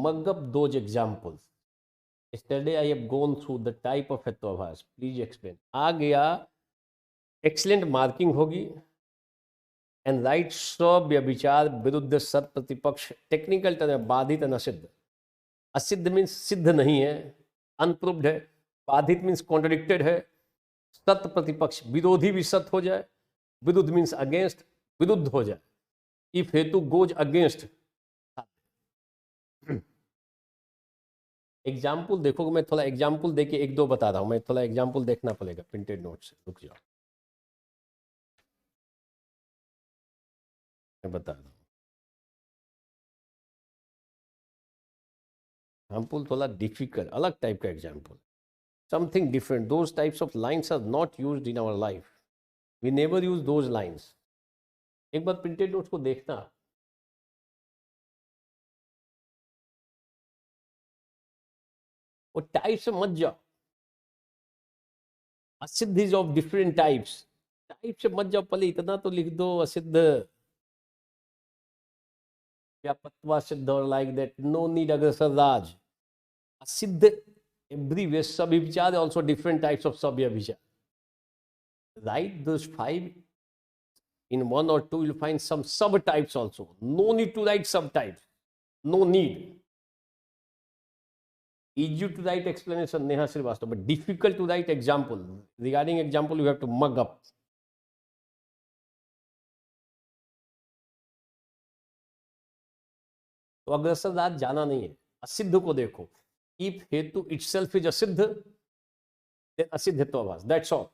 mug up those examples. Yesterday I have gone through the type of हेत्वाभास. Please explain. आ गया, excellent marking होगी, and right स्वव्यभिचार, विरुद्ध, सत, प्रतिपक्ष, technical term बाधित और असिद्ध। असिद्ध means सिद्ध नहीं है, अनप्रूव्ड है। बाधित मीन्स कॉन्ट्रडिक्टेड है। सत प्रतिपक्ष, विरोधी भी सत हो जाए। विरुद्ध मीन्स अगेंस्ट, विरुद्ध हो जाए। इफ हेतु गोज अगेंस्ट। एग्जाम्पल देखो, मैं थोड़ा एग्जाम्पल देके एक दो बता रहा हूं। मैं थोड़ा एग्जाम्पल देखना पड़ेगा प्रिंटेड नोट से, रुक जाओ मैं बता रहा हूँ। एग्जाम्पल थोड़ा डिफिकल्ट, अलग टाइप का example, something different. Those types of lines are not used in our life, we never use those lines. एक बार प्रिंटेड नोट्स को देखना, वो टाइप से मत जाओ। असिद्ध is of different types, type से मत जाओ। पहले इतना तो लिख दो, असिद्ध व्यापत्वा सिद्ध और like that, no need Agrasar Raj. असिद्ध एवरीवेयर, सव्यभिचार also different types of सव्यभिचार. Write those 5 in 1 or 2, you'll find some subtypes also. No need to write subtypes, no need. Easy to write explanation, Neha Srivastava, but difficult to write example. Regarding example, you have to mug up. तो अग्रसर राज जाना नहीं है। असिद्ध को देखो, if हेतु itself is असिद्ध, देन असिद्ध हेत्वाभास, दैट्स ऑल।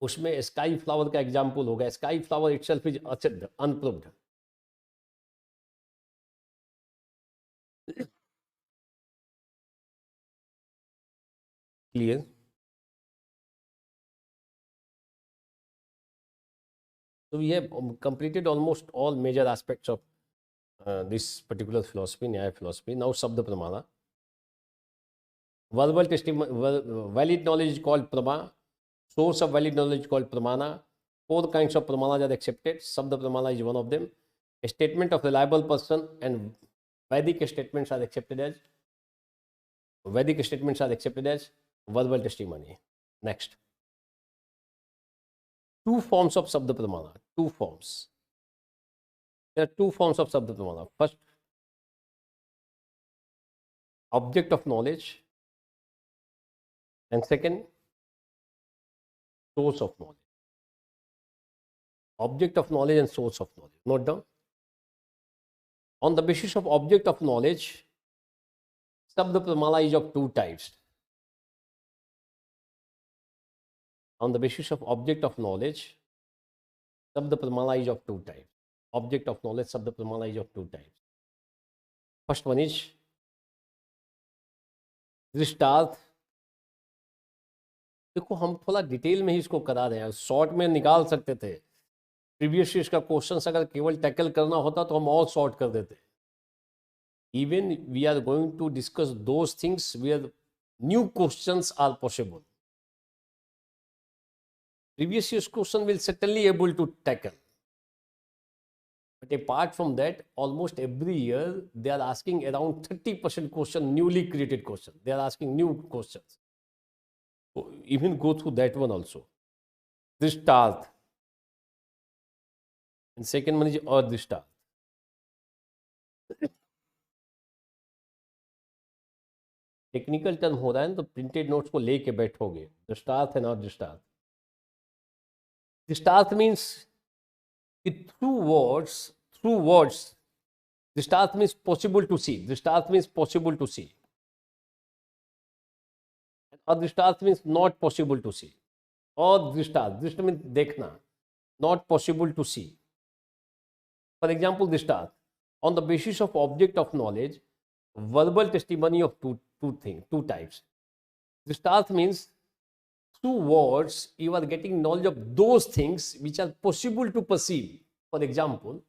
उसमें स्काई फ्लावर का एग्जाम्पल होगा, स्काई फ्लावर इटसेल्फ इज असिद्ध, unproved. Clear? So we have completed almost all major aspects of this particular philosophy, Nyaya philosophy. Now Shabda Pramana. Verbal testimony, valid knowledge is called Prama. Source of valid knowledge is called Pramana. 4 kinds of Pramanas are accepted. Shabda Pramana is one of them. A statement of reliable person and Vedic statements are accepted as verbal testimony. Next. 2 forms of Shabda Pramana. 2 forms. There are 2 forms of Shabda Pramana. First, object of knowledge, and second, source of knowledge. Object of knowledge and source of knowledge. Note down. On the basis of object of knowledge, Shabda Pramana is of 2 types. On the basis of object of knowledge, Shabda Pramana is of 2 types. Object of knowledge, Shabda Pramana is of 2 types. First one is दृष्टार्थ। देखो हम थोड़ा detail में ही इसको करा रहे हैं, short में निकाल सकते थे। प्रीवियस ईयर का क्वेश्चन अगर केवल टैकल करना होता तो हम और शॉर्ट कर देते। Even we are going to discuss those things where new questions are possible. Previous year's question will certainly able to tackle, but apart from that, almost every year they are asking around 30% question, newly created question. They are asking new questions. So even go through that one also. Drishtart, and second one is Adrishtart. Technical term हो रहा है ना, तो printed notes को लेके बैठोगे। दृष्टार्थ and अदृष्टार्थ। Drishtart means through words. Drishtart means possible to see. Drishtart means possible to see. adrishtarth means not possible to see. Adrishtarth, drishta means dekhna, not possible to see. For example, drishtarth, on the basis of object of knowledge, verbal testimony of two types. Drishtarth means through words you are getting knowledge of those things which are possible to perceive. For example,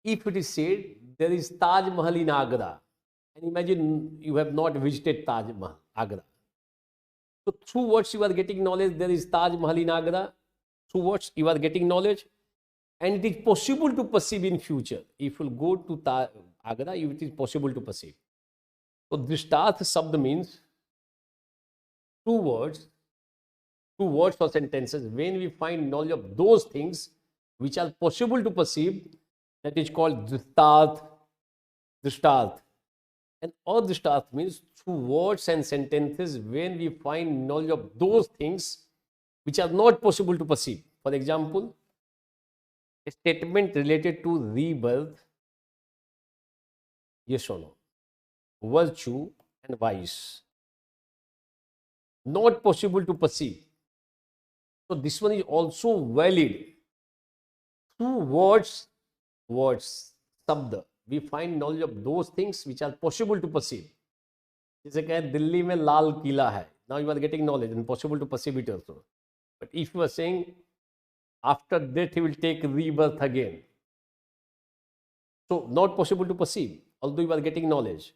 if it is said there is Taj Mahal in Agra, and imagine you have not visited Taj Mahal, Agra. So through words you are getting knowledge there is Taj Mahal in Agra. Through words you are getting knowledge, and it is possible to perceive in future. If you go to Agra, it is possible to perceive. So Drishtarth Shabd means two words or sentences when we find knowledge of those things which are possible to perceive, that is called Drishtarth. And Adrishtarth means through words and sentences when we find knowledge of those things which are not possible to perceive. For example, a statement related to rebirth, yes or no, virtue and vice, not possible to perceive. So this one is also valid. Through words, शब्द, we find knowledge of those things which are possible to perceive. जैसे कहें दिल्ली में लाल किला है, now you are getting knowledge and possible to perceive it also. But if you are saying after death he will take rebirth again, so not possible to perceive, although you are getting knowledge.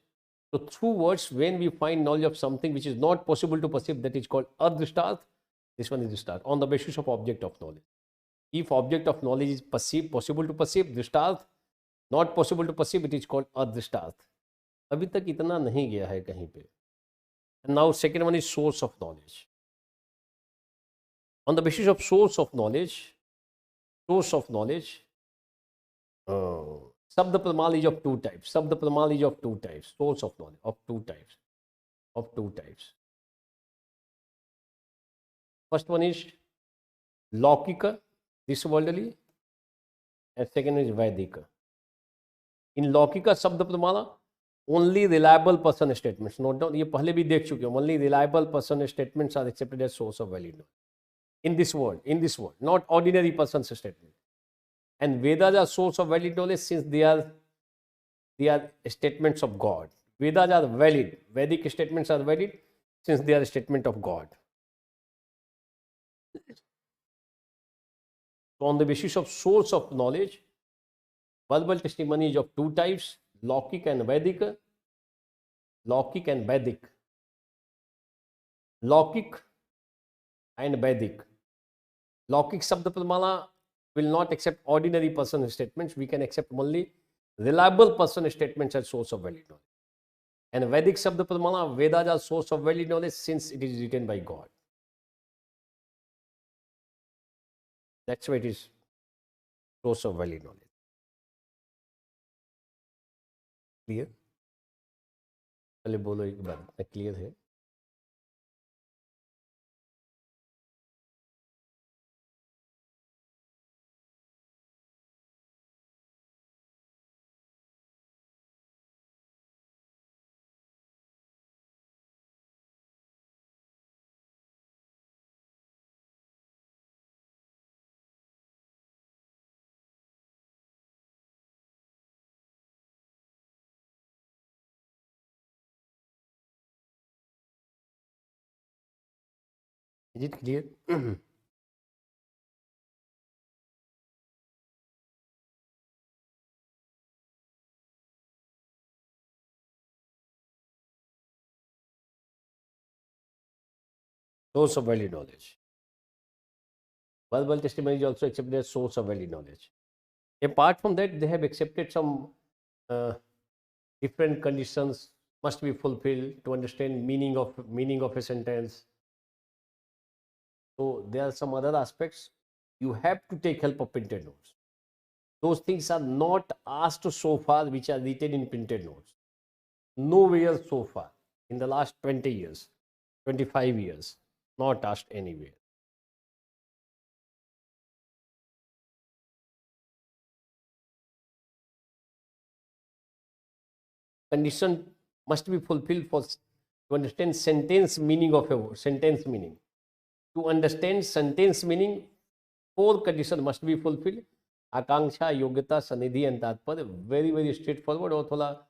So through words, when we find knowledge of something which is not possible to perceive, that is called adrishtarth. This one is drishtarth on the basis of object of knowledge. If object of knowledge is possible to perceive, drishtarth. Not possible to perceive, it is called adrishtarth. अभी तक इतना नहीं गया है कहीं पे. And now second one is source of knowledge. On the basis of source of knowledge, Shabd Pramal is of two types. Source of knowledge of two types. First one is Laukika, this worldly, and second is Vedika. In Laukika Shabd Pramala, only reliable person statements. Note down, ये पहले भी देख चुके हैं. Only reliable person statements are accepted as source of valid knowledge. In this world, not ordinary person's statement. And Vedas are source of valid knowledge since they are statements of God. Vedas are valid. Vedic statements are valid since they are a statement of God. So on the basis of source of knowledge, verbal testimony is of two types, Laukic and Vedic. Laukic and Vedic. Laukic and Vedic. Laukic Shabd Pramala will not accept ordinary person statements. We can accept only reliable person statements as source of valid knowledge. And Vedic Shabd Pramala, Vedas are source of valid knowledge since it is written by God. That's why it is source of valid knowledge. Clear? पहले बोलो एक बार, clear है? Is it clear? Source of valid knowledge. Verbal testimony is also accepted as source of valid knowledge. Apart from that, they have accepted some different conditions must be fulfilled to understand meaning of a sentence. So there are some other aspects. You have to take help of printed notes. Those things are not asked so far which are written in printed notes. Nowhere so far in the last 20 years, 25 years, not asked anywhere. Condition must be fulfilled for To understand sentence meaning of a word, sentence meaning. To understand sentence meaning, 4 conditions must be fulfilled. आकांक्षा, योग्यता, सनिधि and तात्पर्य. Very straight forward और थोड़ा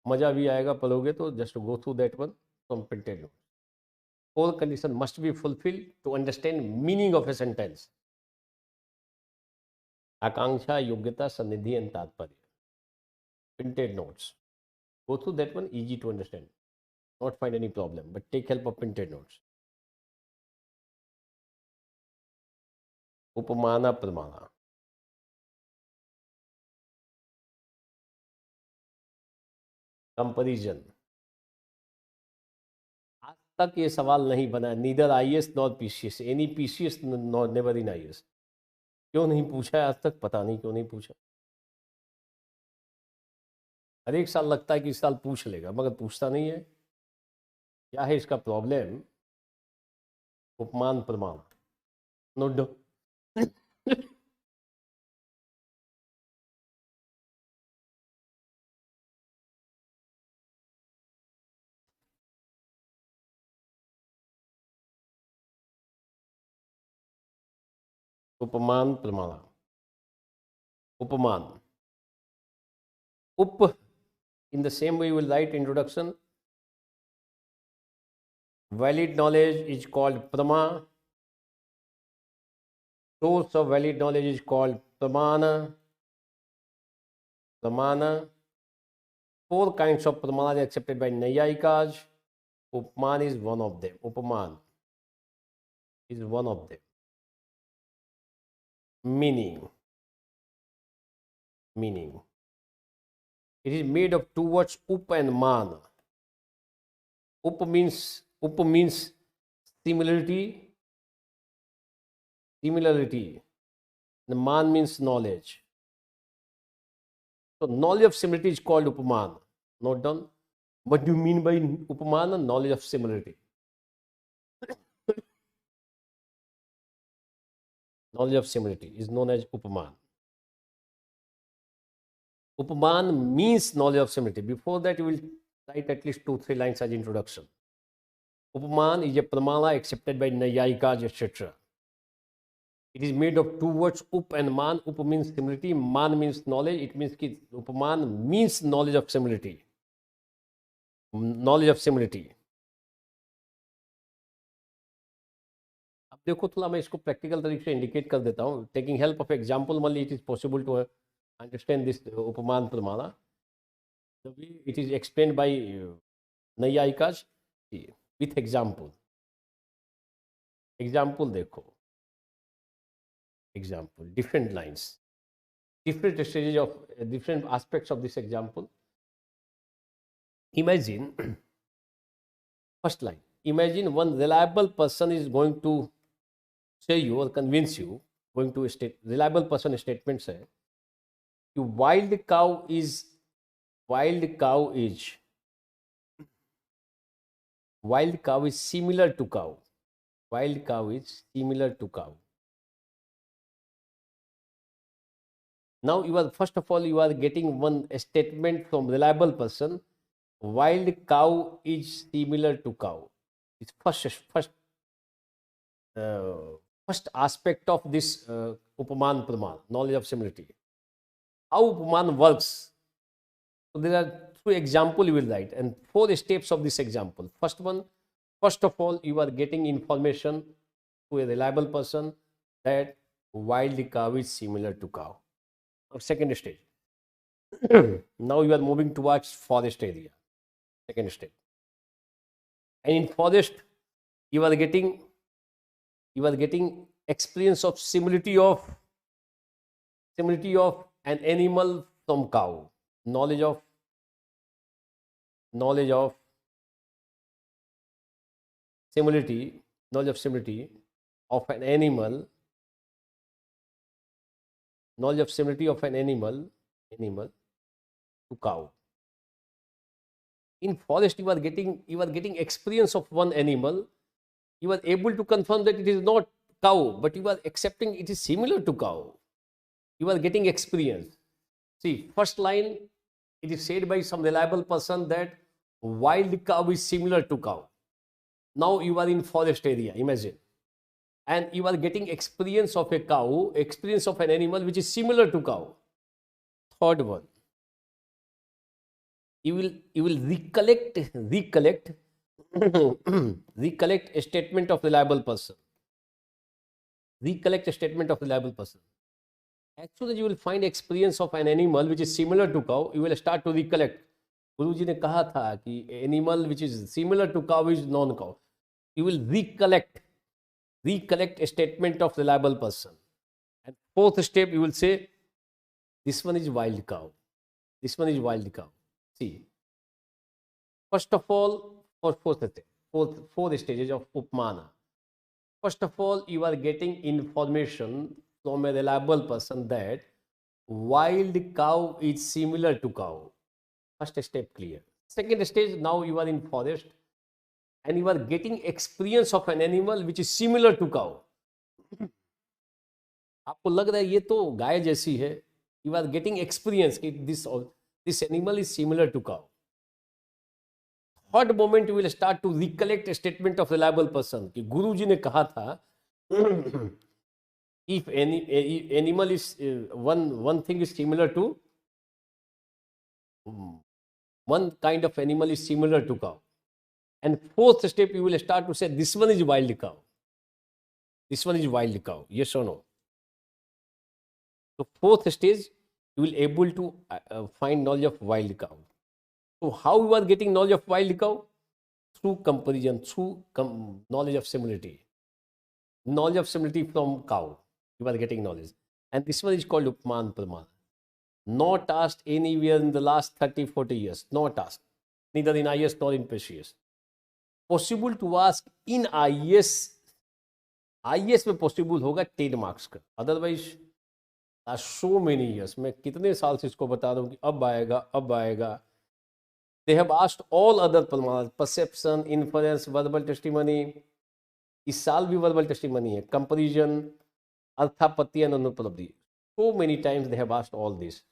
मजा भी आएगा पढ़ोगे तो. Just go through that one from printed note. 4 conditions must be fulfilled to understand meaning of a sentence. आकांक्षा, योग्यता, सनिधि एंड तात्पर्य. Printed notes. Go through that one, easy to understand. Not find any problem, but take help of printed notes. उपमाना प्रमाणा. Comparison. आज तक ये सवाल नहीं बना. Neither IAS nor PCS. Any PCS nor never in IAS. क्यों नहीं पूछा है आज तक, पता नहीं क्यों नहीं पूछा. हर एक साल लगता है कि इस साल पूछ लेगा, मगर पूछता नहीं है. क्या है इसका प्रॉब्लम? उपमान प्रमाण. Note down. उपमान प्रमाण. उपमान. Up, in the same way you will write introduction. Valid knowledge is called prama. Source of valid knowledge is called pramana. Pramana. 4 kinds of pramana are accepted by Nayayikas. Upman is one of them. Upaman is one of them. Meaning. Meaning. It is made of 2 words, up and man. Up means similarity. Similarity. The man means knowledge. So knowledge of similarity is called upaman. Note down. What do you mean by upaman? Knowledge of similarity. Knowledge of similarity is known as upaman. Upaman means knowledge of similarity. Before that, you will write at least 2-3 lines as introduction. Upaman is a pramana accepted by Nayayikas, etc. It is made of 2 words, up and man. Up means similarity, man means knowledge. It means that upaman means knowledge of similarity. Knowledge of similarity. अब देखो थोड़ा मैं इसको practical तरीके से indicate कर देता हूँ. Taking help of example, only it is possible to understand this upaman pramana. The way it is explained by Nayayikas with example. Example देखो. Example, different lines, different stages of different aspects of this example. Imagine, first line, imagine one reliable person is going to say you or convince you, going to state, reliable person statement say, wild cow is similar to cow. Wild cow is similar to cow. Now you are, first of all, you are getting one statement from reliable person. Wild cow is similar to cow. It's first aspect of this upaman praman, knowledge of similarity. How upaman works? So there are 3 examples you will write and 4 steps of this example. First one, first of all, you are getting information to a reliable person that wild cow is similar to cow. Second stage. Now you are moving towards forest area. Second step. And in forest, you are getting experience of similarity of an animal from cow. Knowledge of similarity of an animal. Knowledge of similarity of an animal to cow. In forest, you are getting experience of one animal. You are able to confirm that it is not cow, but you are accepting it is similar to cow. You are getting experience. See, first line, it is said by some reliable person that wild cow is similar to cow. Now you are in forest area, imagine, and you are getting experience of a cow, experience of an animal which is similar to cow. Third one, you will recollect recollect a statement of reliable person. Recollect a statement of reliable person. As soon as you will find experience of an animal which is similar to cow, you will start to recollect. गुरुजी ने कहा था कि animal which is similar to cow is non-cow. You will recollect a statement of reliable person. And fourth step, you will say, this one is wild cow. This one is wild cow. See, first of all, four stages of upmana. First of all, you are getting information from a reliable person that wild cow is similar to cow. First step clear. Second stage, now you are in forest and you are getting experience of an animal which is similar to cow. आपको लग रहा है ये तो गाय जैसी है. You are getting experience कि this animal is similar to cow. Third moment you will start to recollect a statement of reliable person कि गुरुजी ने कहा था if any animal is one thing is similar to one kind of animal is similar to cow. And fourth step, you will start to say this one is wild cow. This one is wild cow. Yes or no? So fourth stage, you will able to find knowledge of wild cow. So how you are getting knowledge of wild cow? Through comparison, through knowledge of similarity. Knowledge of similarity from cow. You are getting knowledge. And this one is called Upman Praman. Not asked anywhere in the last 30-40 years. Not asked. Neither in IS nor in PCS. Possible to ask in IS. IS में possible होगा 10 marks का. Otherwise, so many years. मैं कितने साल से इसको बता रहा हूँ कि अब आएगा. They have asked all other प्रमाण, perception, inference, verbal testimony. इस साल भी verbal testimony है. Comparison, अर्थापत्ति and अनुपलब्धि. So many times they have asked all this.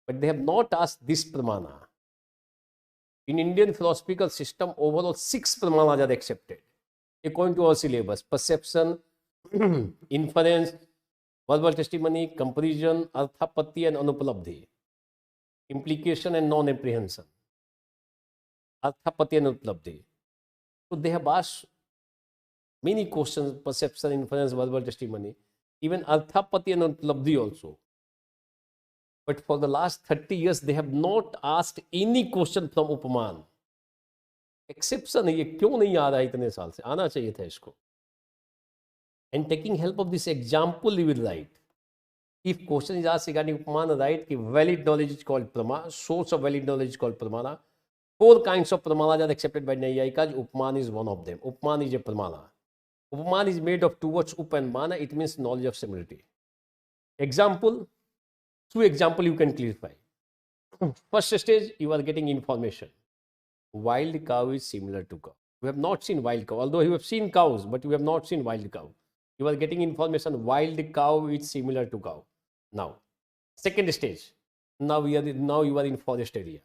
But they have not asked this pramana. In Indian philosophical system, overall 6 pramanas are accepted according to our syllabus: perception, inference, verbal testimony, comparison, arthapatti and anupalabdhi, implication and non-apprehension, arthapatti and anupalabdhi. So they have asked many questions: perception, inference, verbal testimony, even arthapatti and anupalabdhi also. But for the last 30 years, they have not asked any question from Upaman. Exception है, ये क्यों नहीं आ रहा है इतने साल से? आना चाहिए था इसको. And taking help of this example, you will write. If question is asked regarding Upaman, write कि valid knowledge is called Prama, source of valid knowledge is called Pramana. 4 kinds of Pramanas are accepted by Naiyayikas. Upaman is one of them. Upaman is a Pramana. Upaman is made of 2 words, Up and Mana. It means knowledge of similarity. Example. Through example, you can clarify. First stage, you are getting information. Wild cow is similar to cow. You have not seen wild cow, although you have seen cows, but you have not seen wild cow. You are getting information. Wild cow is similar to cow. Now, second stage. Now you are in forest area,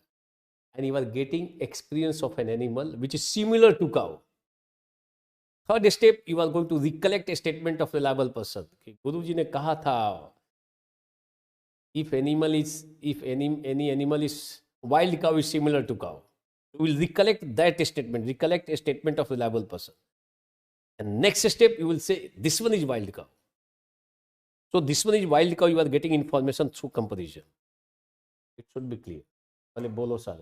and you are getting experience of an animal which is similar to cow. Third step, you are going to recollect a statement of reliable person. Guruji ne kaha tha, if any animal is wild cow is similar to cow. You will recollect that statement, recollect a statement of reliable person. And next step, you will say, this one is wild cow. So this one is wild cow, you are getting information through comparison. It should be clear. Pale bolo sare.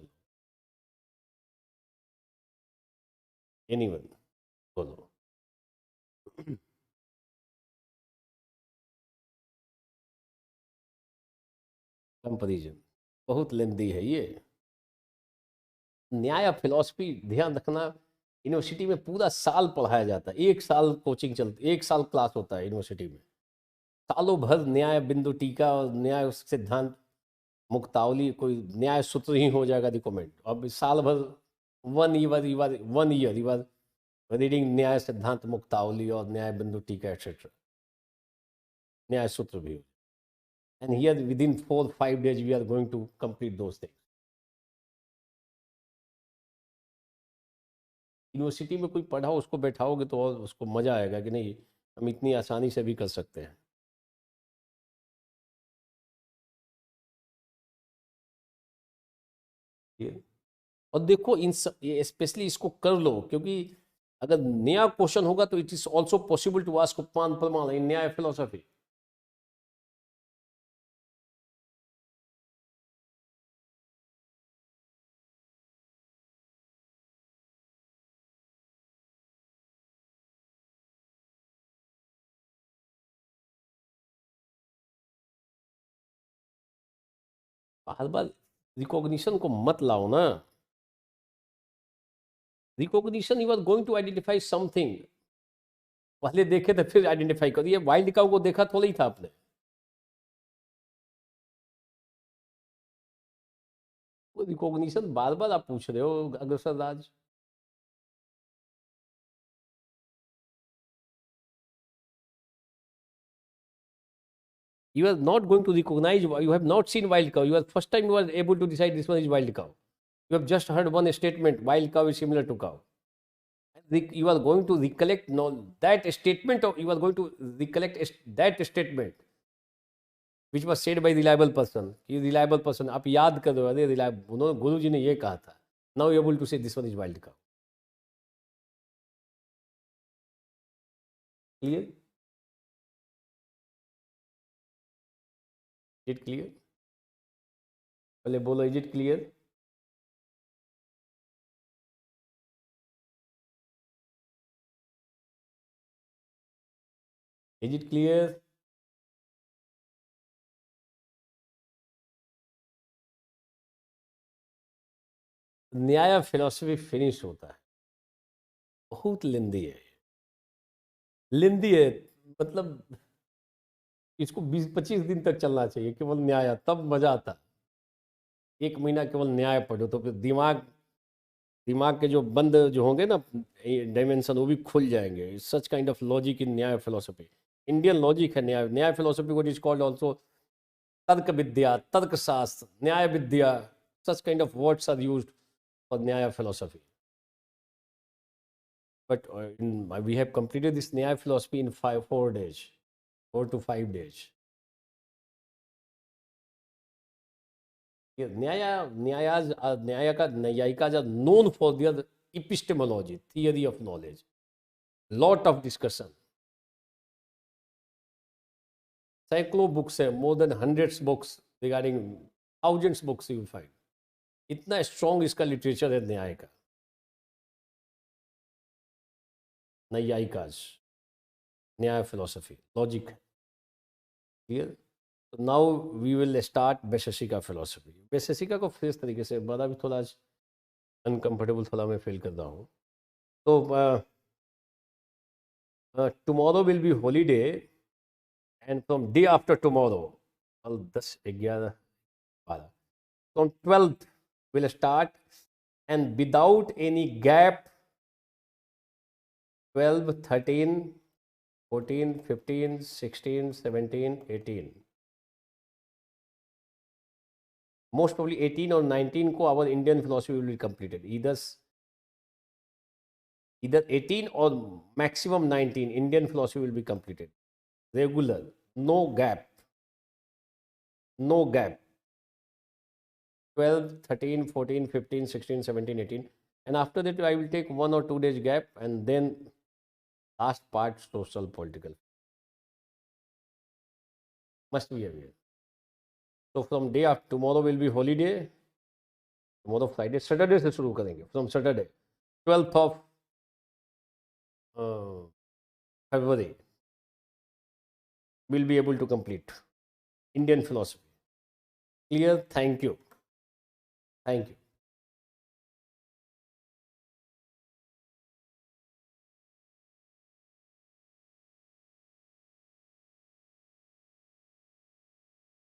Anyone? Bolo. Comparison बहुत लेंदी है ये. न्याय philosophy ध्यान रखना, university में पूरा साल पढ़ाया जाता है. 1 साल कोचिंग चलती, 1 साल क्लास होता है यूनिवर्सिटी में. सालों भर न्याय बिंदु टीका और न्याय सिद्धांत मुक्तावली, कोई न्याय सूत्र ही हो जाएगा रिकमेंड. अब साल भर 1 ईयर यू आर रीडिंग न्याय सिद्धांत मुक्तावली और न्याय बिंदु टीका एक्सेट्रा. न्याय सूत्र भी. And here within 4-5 days we are going to complete those things. University में कोई पढ़ा हो, उसको बैठाओगे तो और उसको मज़ा आएगा कि नहीं, हम इतनी आसानी से भी कर सकते हैं। ये और देखो इन सब, ये स्पेशली इसको कर लो, क्योंकि अगर नया क्वेश्चन होगा तो it is also possible to ask पान प्रमाण इन न्याय फिलोसफी। हर बार रिकॉग्निशन को मत लाओ ना। Recognition, you are going to identify something. पहले देखे थे फिर आइडेंटिफाई कर, ये वाइल्ड काउ को देखा थोड़ा ही था आपने। वो रिकॉग्निशन बार बार आप पूछ रहे हो अग्रसर राज। You are not going to recognize, you have not seen wild cow, you are first time you are able to decide this one is wild cow. You have just heard one statement, wild cow is similar to cow. You are going to recollect, no, that statement, or you are going to recollect that statement which was said by reliable person, कि reliable person आप याद कर रहे हो, अरे reliable, उन्होंने गुरु जी ने ये कहा था, now you are able to say this one is wild cow. Clear? Is it clear? पहले बोलो, is it clear? Is it clear? न्याय फिलोसफी फिनिश होता है, बहुत लेंदी है, लेंदी है, मतलब इसको 20-25 दिन तक चलना चाहिए केवल न्याय, तब मजा आता। एक महीना केवल न्याय पढ़ो तो फिर दिमाग, दिमाग के जो बंद जो होंगे ना डायमेंशन, वो भी खुल जाएंगे। Such kind of logic in Nyaya philosophy, Indian logic है Nyaya. Nyaya philosophy what is called also तर्क विद्या, तर्क शास्त्र, न्याय विद्या, such kind of words are used for Nyaya philosophy. But we have completed this Nyaya philosophy in 4 days, 4 to 5 days. न्याय का न्यायिका are known for their epistemology, theory of knowledge, lot of discussion, सैकड़ों books है, more than hundreds books regarding, thousands books you will find. इतना strong इसका literature है न्याय का, न्यायिकाज, Nyaya philosophy, logic. Clear? Now we will start Vaisheshika philosophy. Vaisheshika को फिर इस तरीके से, बड़ा भी थोड़ा अनकंफर्टेबल थोड़ा मैं फील कर रहा हूँ। तो tomorrow will be holiday and from day after tomorrow, कल 10, 11, 12, from 12th will start and without any gap 12, 13, 14, 15, 16, 17, 18, most probably 18 or 19 को our Indian philosophy will be completed. Either 18 or maximum 19 Indian philosophy will be completed. Regular, no gap, no gap. 12, 13, 14, 15, 16, 17, 18. And after that I will take 1 or 2 days gap, and then last part social political. Must be aware. So from day after tomorrow will be holiday. Tomorrow Friday, Saturday से शुरू करेंगे, from Saturday 12th of February will be able to complete Indian philosophy. Clear? Thank you. Thank you.